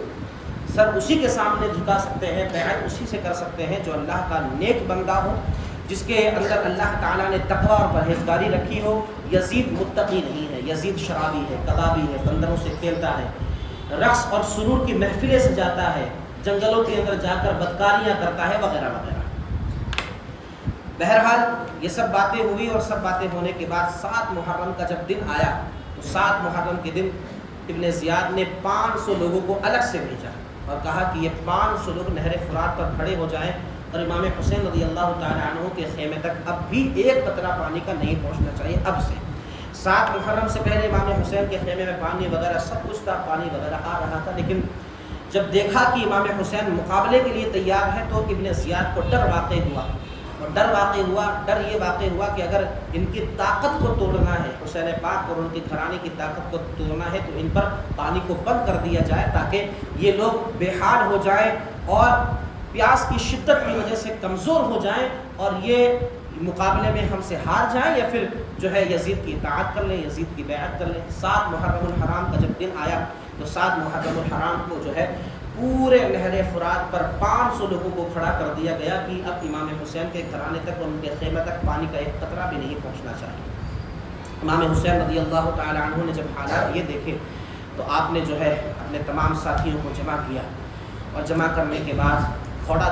سر اسی کے سامنے جھکا سکتے ہیں، بیعت اسی سے کر سکتے ہیں جو اللہ کا نیک بندہ ہو، جس کے اندر اللہ تعالیٰ نے تقویٰ اور پرہیزگاری رکھی ہو۔ یزید متقی نہیں ہے، یزید شرابی ہے، کبابی ہے، بندروں سے کھیلتا ہے، رقص اور سرور کی محفلیں سجاتا ہے، جنگلوں کے اندر جا کر بدکاریاں کرتا ہے، وغیرہ وغیرہ۔ بہرحال یہ سب باتیں ہوئی، اور سب باتیں ہونے کے بعد 7 محرم کا جب دن آیا تو 7 محرم کے دن ابن زیاد نے 500 لوگوں کو الگ سے بھیجا اور کہا کہ یہ 500 لوگ نہر فرات پر کھڑے ہو جائیں، اور امام حسین رضی اللہ تعالیٰ عنہ کے خیمے تک اب بھی ایک قطرہ پانی کا نہیں پہنچنا چاہیے۔ اب سے 7 محرم سے پہلے امام حسین کے خیمے میں پانی وغیرہ سب کچھ تھا، پانی وغیرہ آ رہا تھا، لیکن جب دیکھا کہ امام حسین مقابلے کے لیے تیار ہے تو ابن زیاد کو ڈر واقع ہوا، اور ڈر یہ واقع ہوا کہ اگر ان کی طاقت کو توڑنا ہے، حسین پاک اور ان کے گھرانے کی طاقت کو توڑنا ہے، تو ان پر پانی کو بند کر دیا جائے تاکہ یہ لوگ بے حال ہو جائیں اور پیاس کی شدت کی وجہ سے کمزور ہو جائیں، اور یہ مقابلے میں ہم سے ہار جائیں، یا پھر جو ہے یزید کی اطاعت کر لیں، یزید کی بیعت کر لیں۔ 7 محرم الحرام کا جب دن آیا تو 7 محرم الحرام کو جو ہے پورے نہر فرات پر 500 لوگوں کو کھڑا کر دیا گیا کہ اب امام حسین کے گھرانے تک اور ان کے خیمے تک پانی کا ایک قطرہ بھی نہیں پہنچنا چاہیے۔ امام حسین رضی اللہ تعالیٰ عنہ نے جب حالات یہ دیکھے تو آپ نے جو ہے اپنے تمام ساتھیوں کو جمع کیا، اور جمع کرنے کے بعد گھوڑا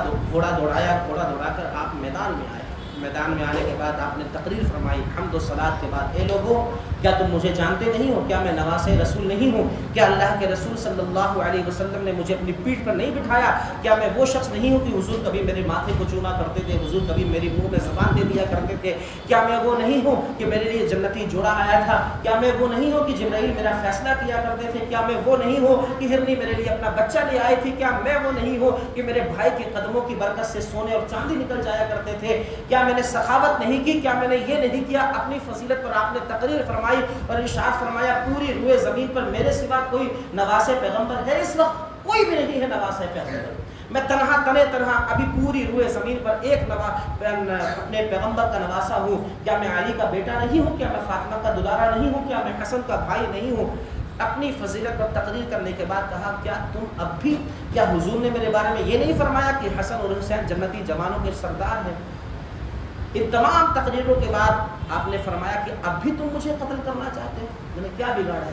دوڑا کر آپ میدان میں آئے۔ میدان میں آنے کے بعد آپ نے تقریر فرمائی حمد و صلات کے بعد، اے لوگوں کیا تم مجھے جانتے نہیں ہو؟ کیا میں نواسے رسول نہیں ہوں؟ کیا اللہ کے رسول صلی اللہ علیہ وسلم نے مجھے اپنی پیٹھ پر نہیں بٹھایا؟ کیا میں وہ شخص نہیں ہوں کہ حضور کبھی میرے ماتھے کو چوما کرتے تھے، حضور کبھی میری منہ میں زبان دے دیا کرتے تھے؟ کیا میں وہ نہیں ہوں کہ میرے لیے جنتی جوڑا آیا تھا؟ کیا میں وہ نہیں ہوں کہ جبرائیل میرا فیصلہ کیا کرتے تھے؟ کیا میں وہ نہیں ہوں کہ ہرنی میرے لیے اپنا بچہ لے آئی تھی؟ کیا میں وہ نہیں ہوں کہ میرے بھائی کے قدموں کی برکت سے سونے اور چاندی نکل جایا کرتے تھے؟ کیا میں نے سخاوت نہیں کی؟ کیا میں نے یہ نہیں کیا؟ اپنی فضیلت پر آپ نے تقریر فرمائی اور ارشاد فرمایا پوری روئے زمین پر میرے سوا کوئی نواسے پیغمبر ہے؟ اس وقت کوئی بھی نہیں ہے نواسے پیغمبر، میں تنہا ابھی پوری روئے زمین پر ایک اپنے پیغمبر کا نواسا ہوں۔ کیا میں علی کا بیٹا نہیں ہوں؟ کیا میں فاطمہ کا دلارا نہیں ہوں؟ کیا میں حسن کا بھائی نہیں ہوں؟ اپنی فضیلت پر تقریر کرنے کے بعد کہا کیا حضور نے میرے بارے میں یہ نہیں فرمایا کہ حسن اور حسین جنتی جوانوں کے سردار ہیں؟ ان تمام تقریروں کے بعد آپ نے فرمایا کہ اب بھی تم مجھے قتل کرنا چاہتے ہو؟ میں نے کیا بگاڑا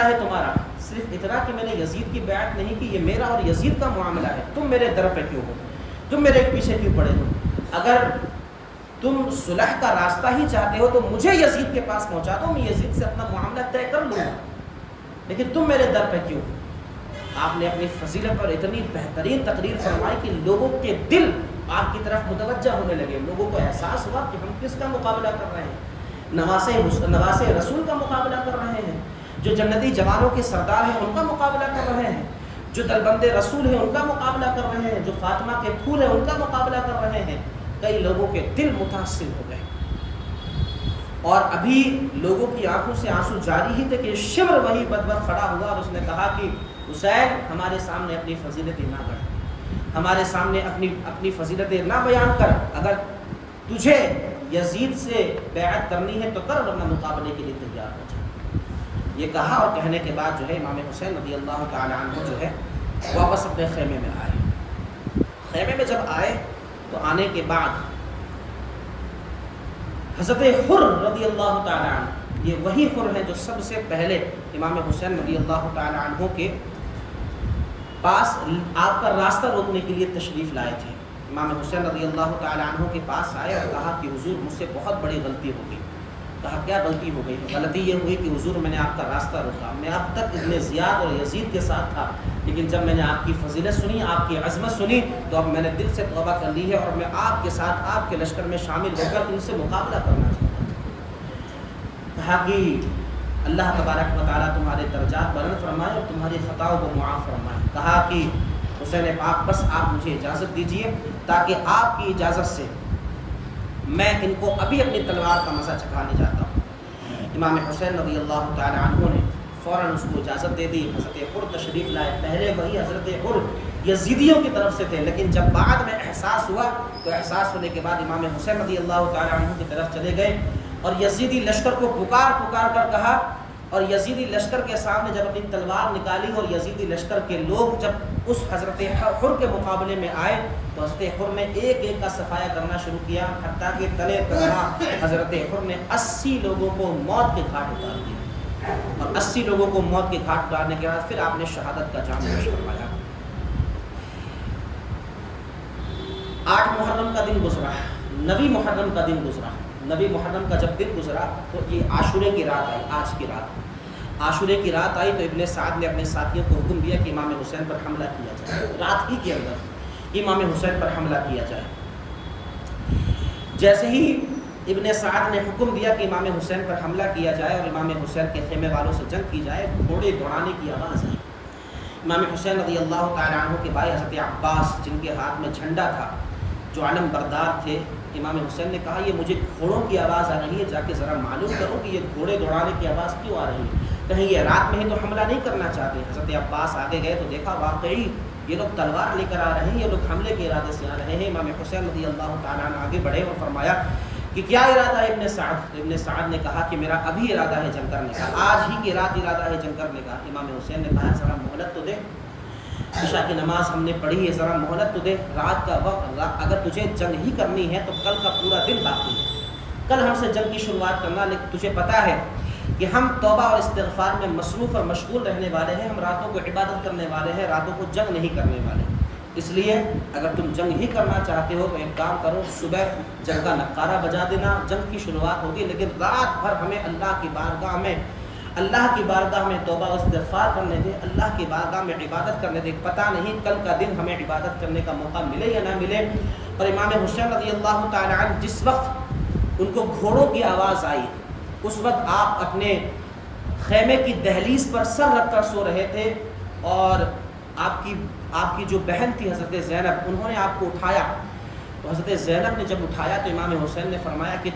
ہے تمہارا؟ صرف اتنا کہ میں نے یزید کی بیعت نہیں کی، یہ میرا اور یزید کا معاملہ ہے، تم میرے در پہ کیوں ہو، تم میرے پیچھے کیوں پڑے ہو؟ اگر تم صلح کا راستہ ہی چاہتے ہو تو مجھے یزید کے پاس پہنچا دو، میں یزید سے اپنا معاملہ طے کر لوں گا، لیکن تم میرے در پہ کیوں؟ آپ نے اپنی فضیلت پر اتنی بہترین تقریر فرمائی کہ لوگوں کے دل آپ کی طرف متوجہ ہونے لگے، لوگوں کو احساس ہوا کہ ہم کس کا مقابلہ کر رہے ہیں، نواسے رسول کا مقابلہ کر رہے ہیں، جو جنتی جوانوں کے سردار ہیں ان کا مقابلہ کر رہے ہیں، جو دلبند رسول ہیں ان کا مقابلہ کر رہے ہیں، جو فاطمہ کے پھول ہیں ان کا مقابلہ کر رہے ہیں۔ کئی لوگوں کے دل متاثر ہو گئے، اور ابھی لوگوں کی آنکھوں سے آنسو جاری ہی تھے کہ شمر وہی بدبخ کھڑا ہوا اور اس نے کہا کہ حسین ہمارے سامنے اپنی فضیلتیں نہ گڑھ، ہمارے سامنے اپنی فضیلتیں نہ بیان کر، اگر تجھے یزید سے بیعت کرنی ہے تو کر، ورنہ مقابلے کے لیے تیار ہو جائے۔ یہ کہا اور کہنے کے بعد جو ہے امام حسین رضی اللہ تعالی عنہ جو ہے واپس اپنے خیمے میں آئے۔ خیمے میں جب آئے تو آنے کے بعد حضرت حر رضی اللہ تعالی عنہ، یہ وہی حر ہے جو سب سے پہلے امام حسین رضی اللہ تعالی عنہ کے پاس آپ کا راستہ روکنے کے لیے تشریف لائے تھے۔ امام حسین رضی اللہ تعالی عنہ کے پاس آئے اور کہا کہ حضور مجھ سے بہت بڑی غلطی ہو گئی۔ کہا کیا غلطی ہو گئی؟ غلطی یہ ہوئی کہ حضور میں نے آپ کا راستہ روکا، میں اب تک ابن زیاد اور یزید کے ساتھ تھا، لیکن جب میں نے آپ کی فضیلت سنی، آپ کی عظمت سنی، تو اب میں نے دل سے توبہ کر لی ہے اور میں آپ کے ساتھ آپ کے لشکر میں شامل ہو کر ان سے مقابلہ کرنا چاہتا ہوں۔ کہا کہ اللہ تبارک و تعالیٰ تمہارے درجات بلند فرمائے اور تمہاری خطاؤں کو معاف فرمائے۔ کہا کہ حسین پاک بس آپ مجھے اجازت دیجئے تاکہ آپ کی اجازت سے میں ان کو ابھی اپنی تلوار کا مزہ چکھانے جاتا ہوں۔ امام حسین رضی اللہ تعالی عنہ نے فوراً اس کو اجازت دے دی۔ حضرت حر تشریف لائے، پہلے وہی حضرت حر یزیدیوں کی طرف سے تھے، لیکن جب بعد میں احساس ہوا تو احساس ہونے کے بعد امام حسین رضی اللہ تعالی عنہ کی طرف چلے گئے اور یزیدی لشکر کو پکار کر کہا، اور یزیدی لشکر کے سامنے جب اپنی تلوار نکالی اور یزیدی لشکر کے لوگ جب اس حضرت حر کے مقابلے میں آئے تو حضرت حر نے ایک ایک کا صفایا کرنا شروع کیا، حتیٰ کہ تلے تنہا حضرت حر نے 80 لوگوں کو موت کے گھاٹ اتار دیا، اور 80 لوگوں کو موت کے گھاٹ اتارنے کے بعد پھر آپ نے شہادت کا جام نوش فرمایا۔ 8 محرم کا دن گزرا، 9 محرم کا دن گزرا۔ 9 محرم کا جب دن گزرا تو یہ عاشورے کی رات آئی، آج کی رات عاشورے کی رات آئی تو ابن سعد نے اپنے ساتھیوں کو حکم دیا کہ امام حسین پر حملہ کیا جائے، رات ہی کے اندر امام حسین پر حملہ کیا جائے۔ جیسے ہی ابن سعد نے حکم دیا کہ امام حسین پر حملہ کیا جائے اور امام حسین کے خیمے والوں سے جنگ کی جائے، گھوڑے دوڑانے کی آواز آئی۔ امام حسین رضی اللہ تعالی عنہ کے بھائی حضرت عباس جن کے ہاتھ میں جھنڈا تھا، جو علم بردار تھے، امام حسین نے کہا یہ مجھے گھوڑوں کی آواز آ رہی ہے، جا کے ذرا معلوم کرو کہ یہ گھوڑے دوڑانے کی آواز کیوں آ رہی ہے، کہیں یہ رات میں ہی تو حملہ نہیں کرنا چاہتے۔ حضرت عباس آگے گئے تو دیکھا واقعی یہ لوگ تلوار لے کر آ رہے ہیں، یہ لوگ حملے کے ارادے سے آ رہے ہیں۔ امام حسین رضی اللہ تعالیٰ عنہ آگے بڑھے اور فرمایا کہ کیا ارادہ ہے ابن سعد؟ ابن سعد نے کہا کہ میرا ابھی ارادہ ہے جنگ کرنے کا، آج ہی کی رات ارادہ ہے جنگ کرنے کا۔ امام حسین نے کہا ذرا مہلت تو دے، عشاء کی نماز ہم نے پڑھی ہے، ذرا مہلت تو دے، رات کا وقت، اگر تجھے جنگ ہی کرنی ہے تو کل کا پورا دن باقی ہے، کل ہم سے جنگ کی شروعات کرنا، لیکن تجھے پتہ ہے کہ ہم توبہ اور استغفار میں مصروف اور مشغول رہنے والے ہیں، ہم راتوں کو عبادت کرنے والے ہیں، راتوں کو جنگ نہیں کرنے والے، اس لیے اگر تم جنگ ہی کرنا چاہتے ہو تو ایک کام کرو، صبح جنگ کا نقارہ بجا دینا، جنگ کی شروعات ہوگی، لیکن رات بھر ہمیں اللہ کی بارگاہ میں توبہ و استغفار کرنے دے، اللہ کی بارگاہ میں عبادت کرنے دے، پتہ نہیں کل کا دن ہمیں عبادت کرنے کا موقع ملے یا نہ ملے۔ اور امام حسین رضی اللہ تعالی عنہ جس وقت ان کو گھوڑوں کی آواز آئی، اس وقت آپ اپنے خیمے کی دہلیز پر سر رکھ کر سو رہے تھے، اور آپ کی جو بہن تھی حضرت زینب، انہوں نے آپ کو اٹھایا، تو حضرت زینب نے جب اٹھایا تو امام حسین نے فرمایا کہ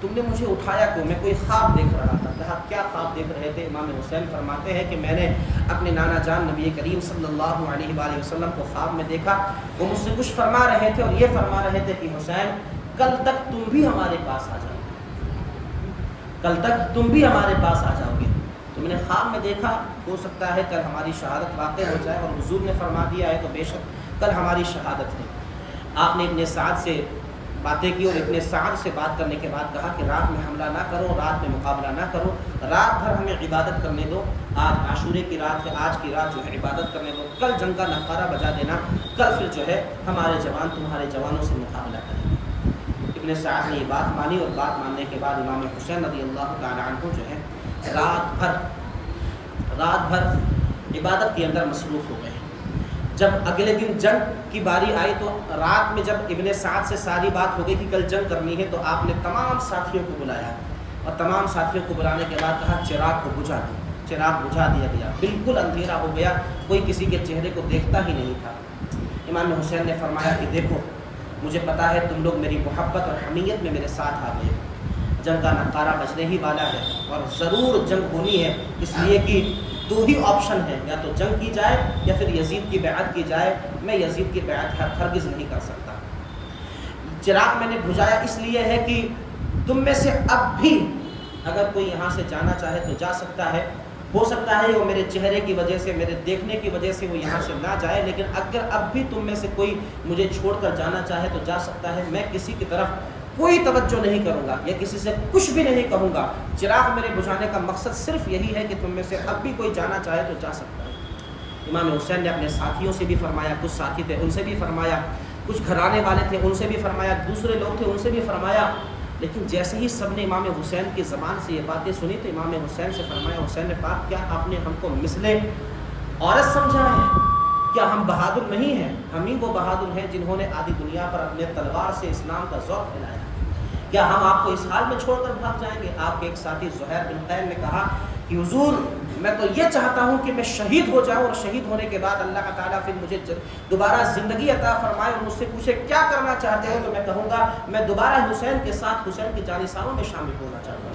تم نے مجھے اٹھایا کیوں؟ میں کوئی خواب دیکھ رہا تھا۔ کہا کیا خواب دیکھ رہے تھے؟ امام حسین فرماتے ہیں کہ میں نے اپنے نانا جان نبی کریم صلی اللہ علیہ وآلہ وسلم کو خواب میں دیکھا، وہ مجھ سے کچھ فرما رہے تھے اور یہ فرما رہے تھے کہ حسین کل تک تم بھی ہمارے پاس آ جاؤ گے، کل تک تم بھی ہمارے پاس آ جاؤ گے۔ تو میں نے خواب میں دیکھا، ہو سکتا ہے کل ہماری شہادت واقع ہو جائے، اور حضور نے فرما دیا ہے تو بے شک کل ہماری شہادت ہے۔ آپ نے ابن سعد سے باتیں کی اور ابن سعد سے بات کرنے کے بعد کہا کہ رات میں حملہ نہ کرو، رات میں مقابلہ نہ کرو، رات بھر ہمیں عبادت کرنے دو، آج عاشورے کی رات ہے، آج کی رات جو ہے عبادت کرنے دو، کل جنگ کا نقارہ بجا دینا، کل پھر جو ہے ہمارے جوان تمہارے جوانوں سے مقابلہ کریں گے۔ ابن سعد نے یہ بات مانی اور بات ماننے کے بعد امام حسین رضی اللہ تعالیٰ عنہ جو ہے رات بھر عبادت کے اندر مصروف ہو گئے۔ جب اگلے دن جنگ کی باری آئی تو رات میں جب ابن سعد سے ساری بات ہو گئی کہ کل جنگ کرنی ہے تو آپ نے تمام ساتھیوں کو بلایا اور تمام ساتھیوں کو بلانے کے بعد کہا چراغ کو بجھا دو۔ چراغ بجھا دیا گیا، بالکل اندھیرا ہو گیا، کوئی کسی کے چہرے کو دیکھتا ہی نہیں تھا۔ امام حسین نے فرمایا کہ دیکھو مجھے پتا ہے تم لوگ میری محبت اور حمیت میں میرے ساتھ آ گئے، جنگ کا نقارہ بجنے ہی والا ہے اور ضرور جنگ ہونی ہے، اس لیے کہ دو ہی آپشن ہے، یا تو جنگ کی جائے یا پھر یزید کی بیعت کی جائے، میں یزید کی بیعت ہرگز نہیں کر سکتا۔ چراغ میں نے بجھایا اس لیے ہے کہ تم میں سے اب بھی اگر کوئی یہاں سے جانا چاہے تو جا سکتا ہے، ہو سکتا ہے وہ میرے چہرے کی وجہ سے، میرے دیکھنے کی وجہ سے وہ یہاں سے نہ جائے، لیکن اگر اب بھی تم میں سے کوئی مجھے چھوڑ کر جانا چاہے تو جا سکتا ہے، میں کسی کی طرف کوئی توجہ نہیں کروں گا یا کسی سے کچھ بھی نہیں کہوں گا۔ چراغ میرے بجھانے کا مقصد صرف یہی ہے کہ تم میں سے اب بھی کوئی جانا چاہے تو جا سکتا ہے۔ امام حسین نے اپنے ساتھیوں سے بھی فرمایا، کچھ ساتھی تھے ان سے بھی فرمایا، کچھ گھرانے والے تھے ان سے بھی فرمایا، دوسرے لوگ تھے ان سے بھی فرمایا، لیکن جیسے ہی سب نے امام حسین کی زبان سے یہ باتیں سنی تو امام حسین سے فرمایا، حسین پاک کیا آپ نے ہم کو مثلے عورت سمجھا ہے؟ کیا ہم بہادر نہیں ہیں؟ ہم ہی وہ بہادر ہیں جنہوں نے آدھی دنیا پر اپنے تلوار سے اسلام کا ذوق پھیلایا۔ کیا ہم آپ کو اس حال میں چھوڑ کر بھاگ جائیں گے؟ آپ کے ایک ساتھی زہیر بن قین نے کہا کہ حضور میں تو یہ چاہتا ہوں کہ میں شہید ہو جاؤں اور شہید ہونے کے بعد اللہ تعالیٰ پھر مجھے دوبارہ زندگی عطا فرمائے اور مجھ سے پوچھے کیا کرنا چاہتے ہو تو میں کہوں گا میں دوبارہ حسین کے ساتھ حسین کے جانثاروں میں شامل ہونا چاہتا ہوں۔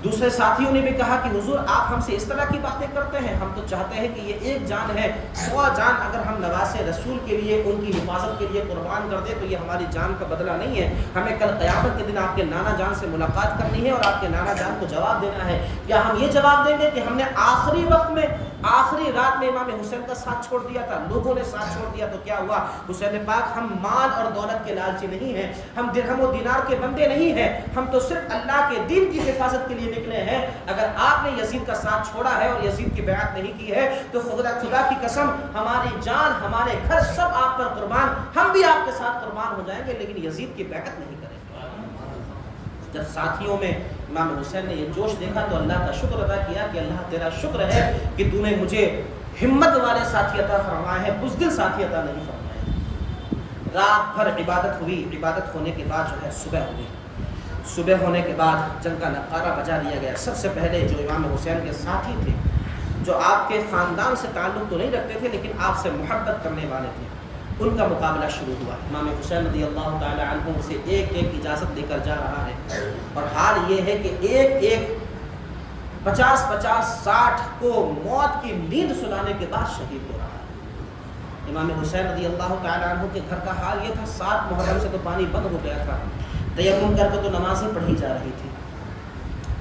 دوسرے ساتھیوں نے بھی کہا کہ حضور آپ ہم سے اس طرح کی باتیں کرتے ہیں، ہم تو چاہتے ہیں کہ یہ ایک جان ہے، 100 جان اگر ہم نواز رسول کے لیے ان کی حفاظت کے لیے قربان کر دیں تو یہ ہماری جان کا بدلہ نہیں ہے، ہمیں کل قیامت کے دن آپ کے نانا جان سے ملاقات کرنی ہے اور آپ کے نانا جان کو جواب دینا ہے۔ کیا ہم یہ جواب دیں گے کہ ہم نے آخری وقت میں آخری رات میں امام حسین کا ساتھ چھوڑ دیا تھا، لوگوں نے ساتھ چھوڑ دیا تو کیا ہوا؟ حسین پاک ہم مال اور دولت کے لالچی نہیں ہیں، ہم درہم و دینار کے بندے نہیں ہیں، ہم تو صرف اللہ کے دین کی حفاظت کے لیے نکلے ہیں۔ اگر آپ نے یزید کا ساتھ چھوڑا ہے اور یزید کی بیعت نہیں کی ہے تو خدا کی قسم ہماری جان ہمارے گھر سب آپ پر قربان، ہم بھی آپ کے ساتھ قربان ہو جائیں گے لیکن یزید کی بیعت نہیں کریں گے۔ جب ساتھیوں میں امام حسین نے یہ جوش دیکھا تو اللہ کا شکر ادا کیا کہ اللہ تیرا شکر ہے کہ تو نے مجھے ہمت والے ساتھی عطا فرمائے ہیں، بزدل ساتھی عطا نہیں فرمائے۔ رات بھر عبادت ہوئی، عبادت ہونے کے بعد جو ہے صبح ہوئی، صبح ہونے کے بعد جنگ کا نقارہ بجا دیا گیا۔ سب سے پہلے جو امام حسین کے ساتھی تھے، جو آپ کے خاندان سے تعلق تو نہیں رکھتے تھے لیکن آپ سے محبت کرنے والے تھے، ان کا مقابلہ شروع ہوا۔ امام حسین رضی اللہ تعالی عنہ سے ایک ایک اجازت لے کر جا رہا ہے اور حال یہ ہے کہ ایک ایک 50-50 60 کو موت کی نیند سلانے کے بعد شہید ہو رہا ہے۔ امام حسین رضی اللہ تعالی عنہ کے گھر کا حال یہ تھا، 7 محرم سے تو پانی بند ہو گیا تھا، تیمم کر کے تو نمازیں پڑھی جا رہی تھی،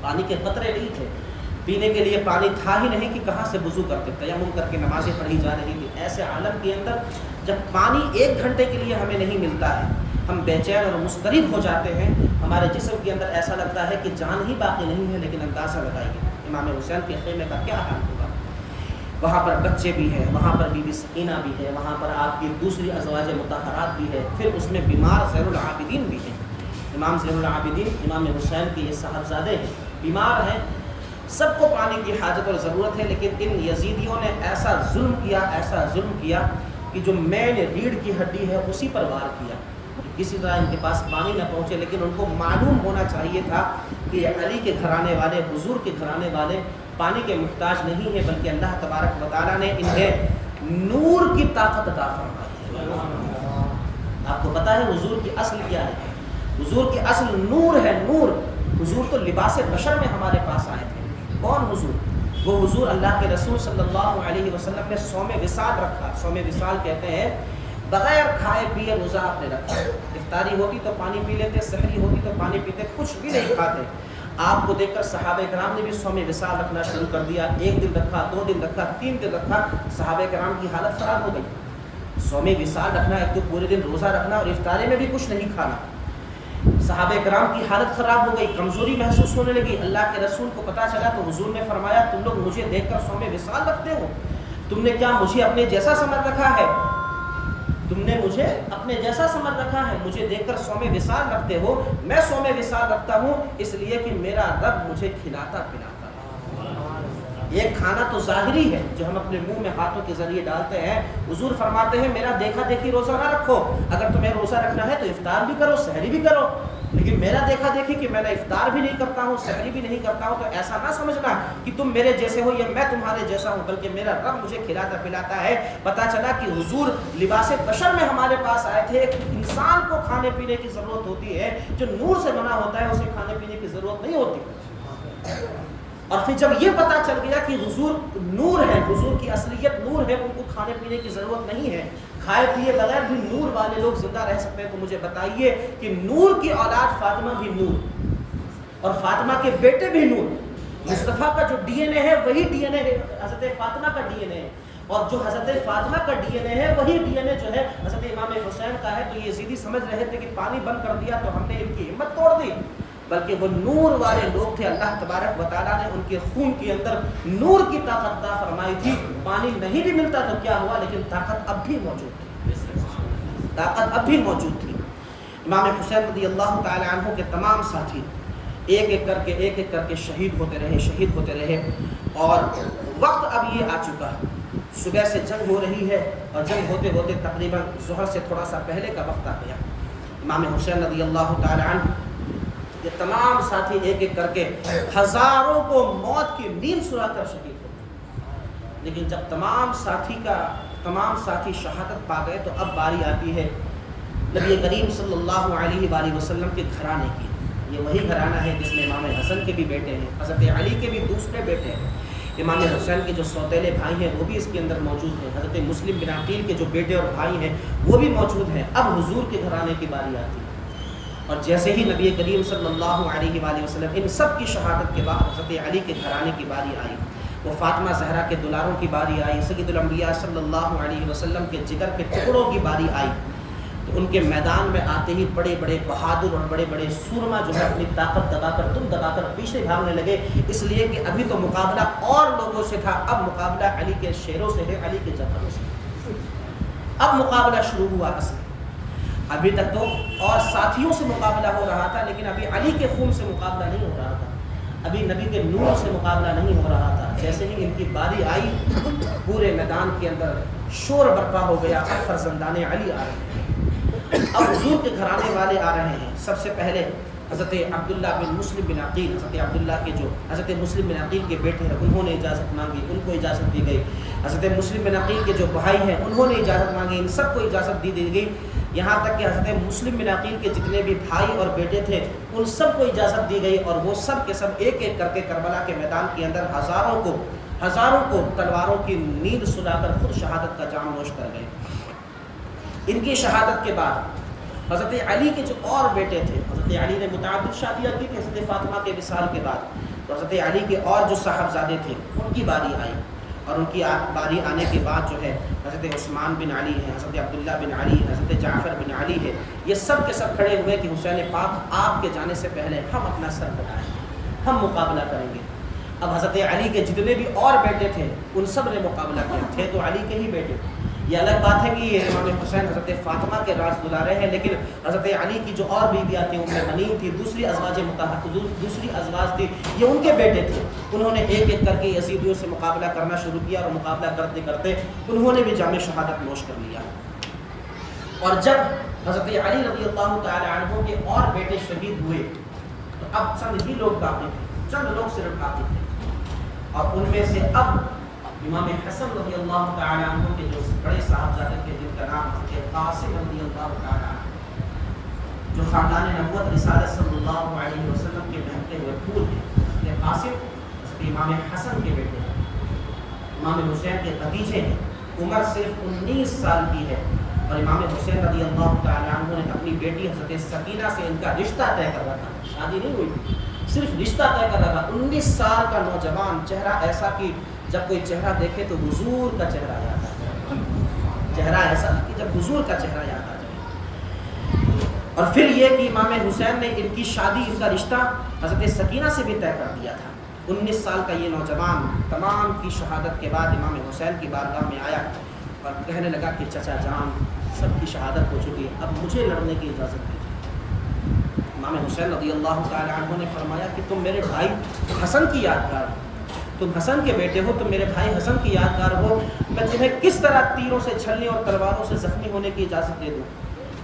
پانی کے قطرے نہیں تھے، پینے کے لیے پانی تھا ہی نہیں کہ کہاں سے وضو کرتے، تیمم کر کے نمازیں پڑھی جا رہی تھی۔ ایسے عالم کے اندر جب پانی 1 گھنٹے کے لیے ہمیں نہیں ملتا ہے، ہم بے چین اور مضطرب ہو جاتے ہیں، ہمارے جسم کے اندر ایسا لگتا ہے کہ جان ہی باقی نہیں ہے، لیکن اندازہ لگائیے امام حسین کے خیمے کا کیا حال ہوگا۔ وہاں پر بچے بھی ہیں، وہاں پر بی بی سکینہ بھی ہے، وہاں پر آپ کی دوسری ازواج مطہرات بھی ہے، پھر اس میں بیمار زین العابدین بھی ہیں۔ امام زین العابدین امام حسین کے یہ صاحبزادے ہیں، بیمار ہیں، سب کو پانی کی حاجت اور ضرورت ہے، لیکن ان یزیدیوں نے ایسا ظلم کیا کہ جو مین ریڑھ کی ہڈی ہے اسی پر وار کیا، کسی طرح ان کے پاس پانی نہ پہنچے، لیکن ان کو معلوم ہونا چاہیے تھا کہ علی کے گھرانے والے، حضور کے گھرانے والے پانی کے محتاج نہیں ہیں، بلکہ اللہ تبارک و تعالیٰ نے انہیں نور کی طاقت عطا فرمائی ہے۔ آپ کو پتہ ہے حضور کی اصل کیا ہے؟ حضور کی اصل نور ہے، نور۔ حضور تو لباس بشر میں ہمارے پاس آئے تھے۔ کون حضور؟ وہ حضور اللہ کے رسول صلی اللہ علیہ وسلم نے صوم وصال رکھا۔ صوم وصال کہتے ہیں بغیر کھائے پیے روزہ آپ نے رکھا، افطاری ہوتی تو پانی پی لیتے، سحری ہوتی تو پانی پیتے، کچھ بھی نہیں کھاتے۔ آپ کو دیکھ کر صحابہ کرام نے بھی صوم وصال رکھنا شروع کر دیا، 1 دن رکھا، 2 دن رکھا، 3 دن رکھا، صحابہ کرام کی حالت خراب ہو گئی۔ صوم وصال رکھنا، ایک تو پورے دن روزہ رکھنا اور افطاری میں بھی کچھ نہیں کھانا۔ صحابہ کرام کی حالت خراب ہو گئی، کمزوری محسوس ہونے لگی۔ اللہ کے رسول کو پتہ چلا تو حضور نے فرمایا تم لوگ مجھے دیکھ کر صوم وصال رکھتے ہو؟ تم نے کیا مجھے اپنے جیسا سمجھ رکھا ہے؟ تم نے مجھے اپنے جیسا سمجھ رکھا ہے؟ مجھے دیکھ کر صوم وصال رکھتے ہو؟ میں صوم وصال رکھتا ہوں اس لیے کہ میرا رب مجھے کھلاتا پلاتا ہے۔ یہ کھانا تو ظاہری ہے جو ہم اپنے منہ میں ہاتھوں کے ذریعے ڈالتے ہیں۔ حضور فرماتے ہیں میرا دیکھا دیکھی روزہ نہ رکھو، اگر تمہیں روزہ رکھنا ہے تو افطار بھی کرو، سحری بھی کرو، لیکن میرا دیکھا دیکھی کہ میں نے افطار بھی نہیں کرتا ہوں، سحری بھی نہیں کرتا ہوں، تو ایسا نہ سمجھنا کہ تم میرے جیسے ہو یا میں تمہارے جیسا ہوں، بلکہ میرا رب مجھے کھلاتا پلاتا ہے۔ پتہ چلا کہ حضور لباس بشر میں ہمارے پاس آئے تھے۔ ایک انسان کو کھانے پینے کی ضرورت ہوتی ہے، جو نور سے بنا ہوتا ہے اسے کھانے پینے کی ضرورت نہیں ہوتی۔ اور پھر جب یہ پتہ چل گیا کہ حضور نور ہے، حضور کی اصلیت نور ہے، ان کو کھانے پینے کی ضرورت نہیں ہے، کھائے پیے بغیر بھی نور والے لوگ زندہ رہ سکتے ہیں، تو مجھے بتائیے کہ نور کی اولاد فاطمہ بھی نور اور فاطمہ کے بیٹے بھی نور۔ مصطفیٰ کا جو ڈی این اے ہے وہی ڈی این اے حضرت فاطمہ کا ڈی این اے ہے، اور جو حضرت فاطمہ کا ڈی این اے ہے وہی ڈی این اے جو ہے حضرت امام حسین کا ہے۔ تو یہ یزیدی سمجھ رہے تھے کہ پانی بند کر دیا تو ہم نے ان کی ہمت توڑ دی، بلکہ وہ نور والے لوگ تھے۔ اللہ تبارک و تعالیٰ نے ان کے خون کے اندر نور کی طاقت عطا فرمائی تھی۔ پانی نہیں بھی ملتا تو کیا ہوا، لیکن طاقت اب بھی موجود تھی، طاقت اب بھی موجود تھی۔ امام حسین رضی اللہ تعالی عنہ کے تمام ساتھی ایک ایک کر کے شہید ہوتے رہے، اور وقت اب یہ آ چکا، صبح سے جنگ ہو رہی ہے، اور جنگ ہوتے ہوتے تقریباً ظہر سے تھوڑا سا پہلے کا وقت آ گیا۔ امام حسین رضی اللہ تعالی عنہ یہ تمام ساتھی ایک ایک کر کے ہزاروں کو موت کی نیند سلا کر شہید ہوئے، لیکن جب تمام ساتھی شہادت پا گئے تو اب باری آتی ہے نبی کریم صلی اللہ علیہ وآلہ وسلم کے گھرانے کی۔ یہ وہی گھرانہ ہے جس میں امام حسن کے بھی بیٹے ہیں، حضرت علی کے بھی دوسرے بیٹے ہیں، امام حسین کے جو سوتیلے بھائی ہیں وہ بھی اس کے اندر موجود ہیں، حضرت مسلم بن عقیل کے جو بیٹے اور بھائی ہیں وہ بھی موجود ہیں۔ اب حضور کے گھرانے کی باری آتی ہے، اور جیسے ہی نبی کریم صلی اللہ علیہ وآلہ وسلم ان سب کی شہادت کے بعد حضرت علی کے گھرانے کی باری آئی، وہ فاطمہ زہرا کے دلاروں کی باری آئی، سید الانبیاء صلی اللہ علیہ وسلم کے جگر کے ٹکڑوں کی باری آئی، تو ان کے میدان میں آتے ہی بڑے بڑے بہادر اور بڑے بڑے سورما جو ہے اپنی طاقت دبا کر پیچھے بھاگنے لگے، اس لیے کہ ابھی تو مقابلہ اور لوگوں سے تھا، اب مقابلہ علی کے شیروں سے ہے، علی کے جوانوں سے، اب مقابلہ شروع ہوا۔ اصل ابھی تک تو اور ساتھیوں سے مقابلہ ہو رہا تھا، لیکن ابھی علی کے خون سے مقابلہ نہیں ہو رہا تھا، ابھی نبی کے نور سے مقابلہ نہیں ہو رہا تھا۔ جیسے ہی ان کی باری آئی پورے میدان کے اندر شور برپا ہو گیا، اب فرزندان علی آ رہے ہیں، اب حضور کے گھرانے والے آ رہے ہیں۔ سب سے پہلے حضرت عبداللہ بن مسلم بن عقیل، حضرت عبداللہ کے جو حضرت مسلم بن عقیل کے بیٹے ہیں انہوں نے اجازت مانگی، ان کو اجازت دی گئی۔ حضرت مسلم بن عقیل کے جو بھائی ہیں انہوں نے اجازت مانگی، ان سب کو اجازت دی گئی، یہاں تک کہ حضرت مسلم بن عقیل کے جتنے بھی بھائی اور بیٹے تھے ان سب کو اجازت دی گئی، اور وہ سب کے سب ایک ایک کر کے کربلا کے میدان کے اندر ہزاروں کو تلواروں کی نیند سلا کر خود شہادت کا جام نوش کر گئے۔ ان کی شہادت کے بعد حضرت علی کے جو اور بیٹے تھے، حضرت علی نے متعدد شادیاں کی تھی حضرت فاطمہ کے وصال کے بعد، تو حضرت علی کے اور جو صاحبزادے تھے ان کی باری آئی، اور ان کی باری آنے کے بعد جو ہے حضرت عثمان بن علی ہے، حضرت عبداللہ بن علی ہے، حضرت جعفر بن علی ہے، یہ سب کے سب کھڑے ہوئے کہ حسین پاک آپ کے جانے سے پہلے ہم اپنا سر کٹائیں، ہم مقابلہ کریں گے۔ اب حضرت علی کے جتنے بھی اور بیٹے تھے ان سب نے مقابلہ کیا، تھے تو علی کے ہی بیٹے۔ یہ الگ بات ہے کہ یہ امام حسین حضرت فاطمہ کے راز دلارے ہیں، لیکن حضرت علی کی جو اور بیویاں تھیں، ام حنین تھی، دوسری ازواج تھی، یہ ان کے بیٹے تھے۔ انہوں نے ایک ایک کر کے یزیدیوں سے مقابلہ کرنا شروع کیا، اور مقابلہ کرتے کرتے انہوں نے بھی جام شہادت نوش کر لیا۔ اور جب حضرت علی رضی اللہ تعالی عنہ کے اور بیٹے شہید ہوئے تو اب چند ہی لوگ باقی تھے، چند لوگ صرف باقی تھے، اور ان میں سے اب امام حسن رضی اللہ تعالی عنہ کے جو بڑے صاحبزادے تھے جن کا نام حضرت قاسم رضی اللہ تعالی عنہ، جو خاندان نبوت رسالت صلی اللہ علیہ وسلم کے بہتے ہوئے پھول ہیں، حضرت قاسم حضرت امام حسن کے بیٹے ہیں، امام حسین کے بھتیجے ہیں، عمر صرف 19 سال کی ہے، اور امام حسین رضی اللہ تعالی عنہ نے اپنی بیٹی حضرت سکینہ سے ان کا رشتہ طے کر رکھا، شادی نہیں ہوئی، صرف رشتہ طے کر رکھا۔ 19 سال کا نوجوان، چہرہ ایسا کہ جب کوئی چہرہ دیکھے تو حضور کا چہرہ یاد آتا ہے، چہرہ ایسا کہ جب حضور کا چہرہ یاد آ جائے. اور پھر یہ کہ امام حسین نے ان کی شادی، ان کا رشتہ حضرت سکینہ سے بھی طے کر دیا تھا. 19 سال کا یہ نوجوان تمام کی شہادت کے بعد امام حسین کی بارگاہ میں آیا اور کہنے لگا کہ چچا جان سب کی شہادت ہو چکی ہے، اب مجھے لڑنے کی اجازت دیجیے. امام حسین رضی اللہ تعالی عنہ نے فرمایا کہ تم میرے بھائی حسن کی یادگار ہو، تم حسن کے بیٹے ہو، تم میرے بھائی حسن کی یادگار ہو، میں تمہیں کس طرح تیروں سے چھلنے اور تلواروں سے زخمی ہونے کی اجازت دے دوں.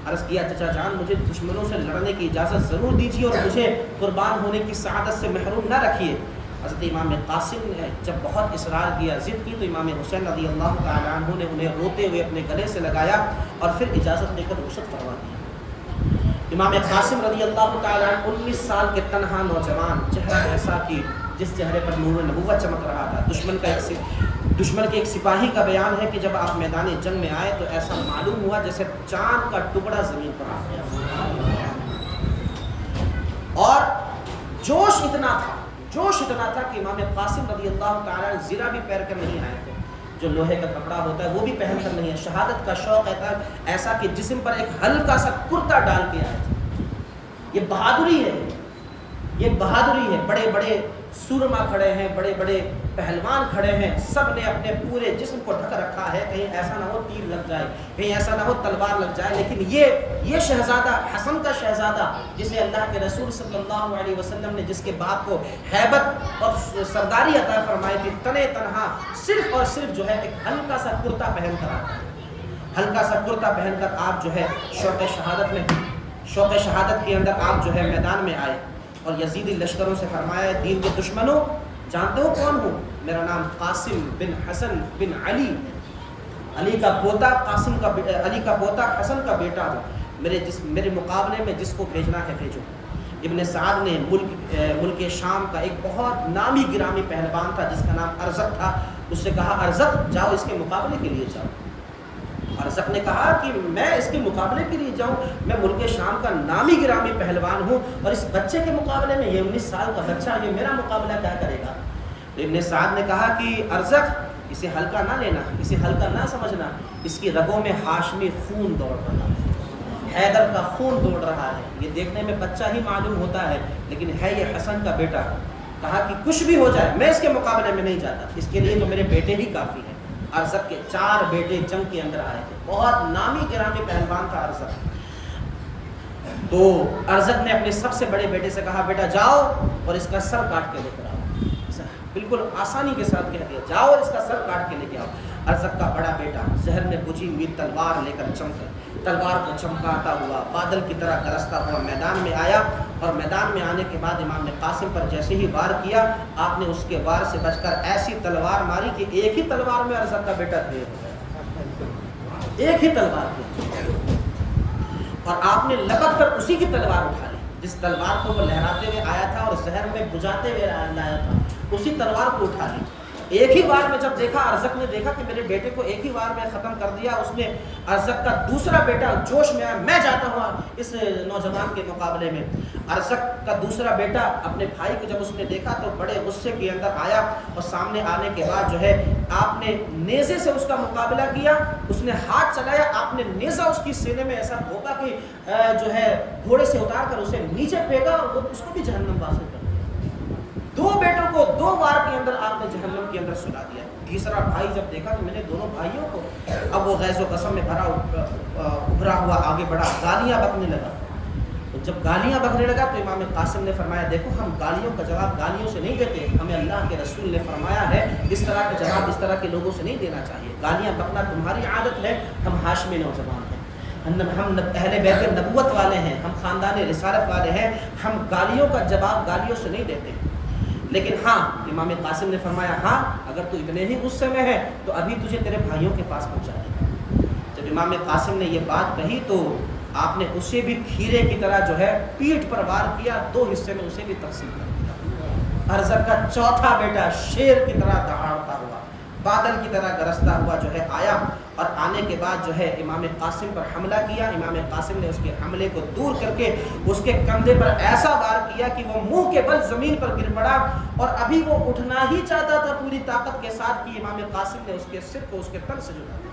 عرض کیا چچا جان مجھے دشمنوں سے لڑنے کی اجازت ضرور دیجیے اور مجھے قربان ہونے کی سعادت سے محروم نہ رکھیے. حضرت امام قاسم نے جب بہت اصرار کیا، ضد کی، تو امام حسین رضی اللہ تعالی عنہ نے انہیں روتے ہوئے اپنے گلے سے لگایا اور پھر اجازت دے کر رخصت فرما دیا. امام قاسم رضی اللہ تعالی عنہ 19 سال کے تنہا نوجوان، چہرہ ایسا کہ جس چہرے پر نور نبوت چمک رہا تھا. دشمن کے ایک سپاہی کا بیان ہے کہ جب آپ میدان جنگ میں آئے تو ایسا معلوم ہوا جیسے چاند کا ٹکڑا زمین پر آ گیا. اور جوش اتنا تھا کہ امام قاسم رضی اللہ تعالیٰ زرہ بھی پہن کر نہیں آئے تھے، جو لوہے کا کپڑا ہوتا ہے وہ بھی پہن کر نہیں ہے. شہادت کا شوق ایسا کہ جسم پر ایک ہلکا سا کرتا ڈال کے آئے تھے. یہ بہادری ہے. بڑے بڑے سورما کھڑے ہیں، بڑے بڑے پہلوان کھڑے ہیں، سب نے اپنے پورے جسم کو ڈھک رکھا ہے، کہیں ایسا نہ ہو تیر لگ جائے، کہیں ایسا نہ ہو تلوار لگ جائے. لیکن یہ شہزادہ، حسن کا شہزادہ، جسے اللہ کے رسول صلی اللہ علیہ وسلم نے جس کے باپ کو ہیبت اور سرداری عطا فرمائی تھی، تنے تنہا صرف اور صرف جو ہے ایک ہلکا سا کرتا پہن کر آتا ہے. ہلکا سا کرتا پہن کر آپ جو ہے شوق شہادت کے اندر آپ جو ہے میدان میں آئے اور یزیدی لشکروں سے فرمایا دین کے دشمنوں جانتے ہو کون ہوں؟ میرا نام قاسم بن حسن بن علی کا پوتا علی کا پوتا حسن کا بیٹا ہوں. میرے مقابلے میں جس کو بھیجنا ہے بھیجو. ابن سعد نے ملک شام کا ایک بہت نامی گرامی پہلوان تھا جس کا نام ارزق تھا، اس سے کہا ارزق جاؤ اس کے مقابلے کے لیے جاؤ. ارزق نے کہا کہ میں اس کے مقابلے کے لیے جاؤں؟ میں ملک شام کا نامی گرامی پہلوان ہوں اور اس بچے کے مقابلے میں، یہ 19 سال کا بچہ، یہ میرا مقابلہ کیا کرے گا؟ تو ابن سعد نے کہا کہ ارزق اسے ہلکا نہ لینا، اسے ہلکا نہ سمجھنا، اس کی رگوں میں ہاشمی خون دوڑ رہا ہے، حیدر کا خون دوڑ رہا ہے. یہ دیکھنے میں بچہ ہی معلوم ہوتا ہے لیکن ہے یہ حسن کا بیٹا. کہا کہ کچھ بھی ہو جائے میں اس کے مقابلے میں نہیں جاتا، اس کے لیے تو میرے بیٹے ہی کافی ہیں. ارزق کے 4 بیٹے جنگ کے اندر آئے تھے، بہت نامی گرامی پہلوان تھا ارزق. تو ارزق نے اپنے سب سے بڑے بیٹے سے کہا بیٹا جاؤ اور اس کا سر کاٹ کے لے کر آؤ. بالکل آسانی کے ساتھ کہہ دیا جاؤ اور اس کا سر کاٹ کے لے کے آؤ. ارزق کا بڑا بیٹا زہر میں بجھی ہوئی تلوار لے کر تلوار کو چمکاتا ہوا بادل کی طرح گرجتا ہوا میدان میں آیا اور میدان میں آنے کے بعد امام قاسم پر جیسے ہی وار کیا آپ نے اس کے وار سے بچ کر ایسی تلوار ماری کہ ایک ہی تلوار میں ارزق کا بیٹا تھے، ایک ہی تلوار کی، اور آپ نے لپک کر اسی کی تلوار اٹھا لی جس تلوار کو وہ لہراتے ہوئے آیا تھا اور زہر میں بجھاتے ہوئے لایا تھا، اسی تلوار کو اٹھا لی. ایک ہی وار میں جب دیکھا ارزق نے دیکھا کہ میرے بیٹے کو ایک ہی وار میں ختم کر دیا، اس نے ارزق کا دوسرا بیٹا جوش میں آیا، میں جاتا ہوں اس نوجوان کے مقابلے میں. ارزق کا دوسرا بیٹا اپنے بھائی کو جب اس نے دیکھا تو بڑے غصے کے اندر آیا اور سامنے آنے کے بعد جو ہے آپ نے نیزے سے اس کا مقابلہ کیا. اس نے ہاتھ چلایا، آپ نے نیزہ اس کی سینے میں ایسا بھونکا کہ جو ہے گھوڑے سے اتار کر اسے نیچے پھینکا اور وہ اس کو بھی جہنم واصل کر دیا. 2 بیٹوں کو 2 وار کے اندر آپ نے جہنم کے اندر سلا دیا. تیسرا بھائی جب دیکھا تو میں نے دونوں بھائیوں کو، اب وہ غیظ و غصب میں ابھرا ہوا آگے بڑھا، گالیاں بکنے لگا. تو جب گالیاں بکنے لگا تو امام قاسم نے فرمایا دیکھو ہم گالیوں کا جواب گالیوں سے نہیں دیتے، ہمیں اللہ کے رسول نے فرمایا ہے اس طرح کا جواب اس طرح کے لوگوں سے نہیں دینا چاہیے. گالیاں بکنا تمہاری عادت ہے، ہم ہاشمی نوجوان ہیں، ہم اہل بیت نبوت والے ہیں، ہم خاندان رسالت والے ہیں، ہم گالیوں کا جواب گالیوں سے نہیں دیتے. لیکن ہاں امام قاسم نے فرمایا ہاں اگر تو اتنے ہی غصے میں ہے تو ابھی تجھے تیرے بھائیوں کے پاس پہنچا دیں. جب امام قاسم نے یہ بات کہی تو آپ نے اسے بھی کھیرے کی طرح جو ہے پیٹھ پر وار کیا، 2 حصے میں اسے بھی تقسیم کر دیا. ارزق کا چوتھا بیٹا شیر کی طرح دہاڑتا ہوا، بادل کی طرح گرجتا ہوا جو ہے آیا اور آنے کے بعد جو ہے امام قاسم پر حملہ کیا. امام قاسم نے اس کے حملے کو دور کر کے اس کے کندھے پر ایسا وار کیا کہ وہ منہ کے بل زمین پر گر پڑا اور ابھی وہ اٹھنا ہی چاہتا تھا پوری طاقت کے ساتھ کہ امام قاسم نے اس کے سر کو اس کے تن سے جھکا دیا.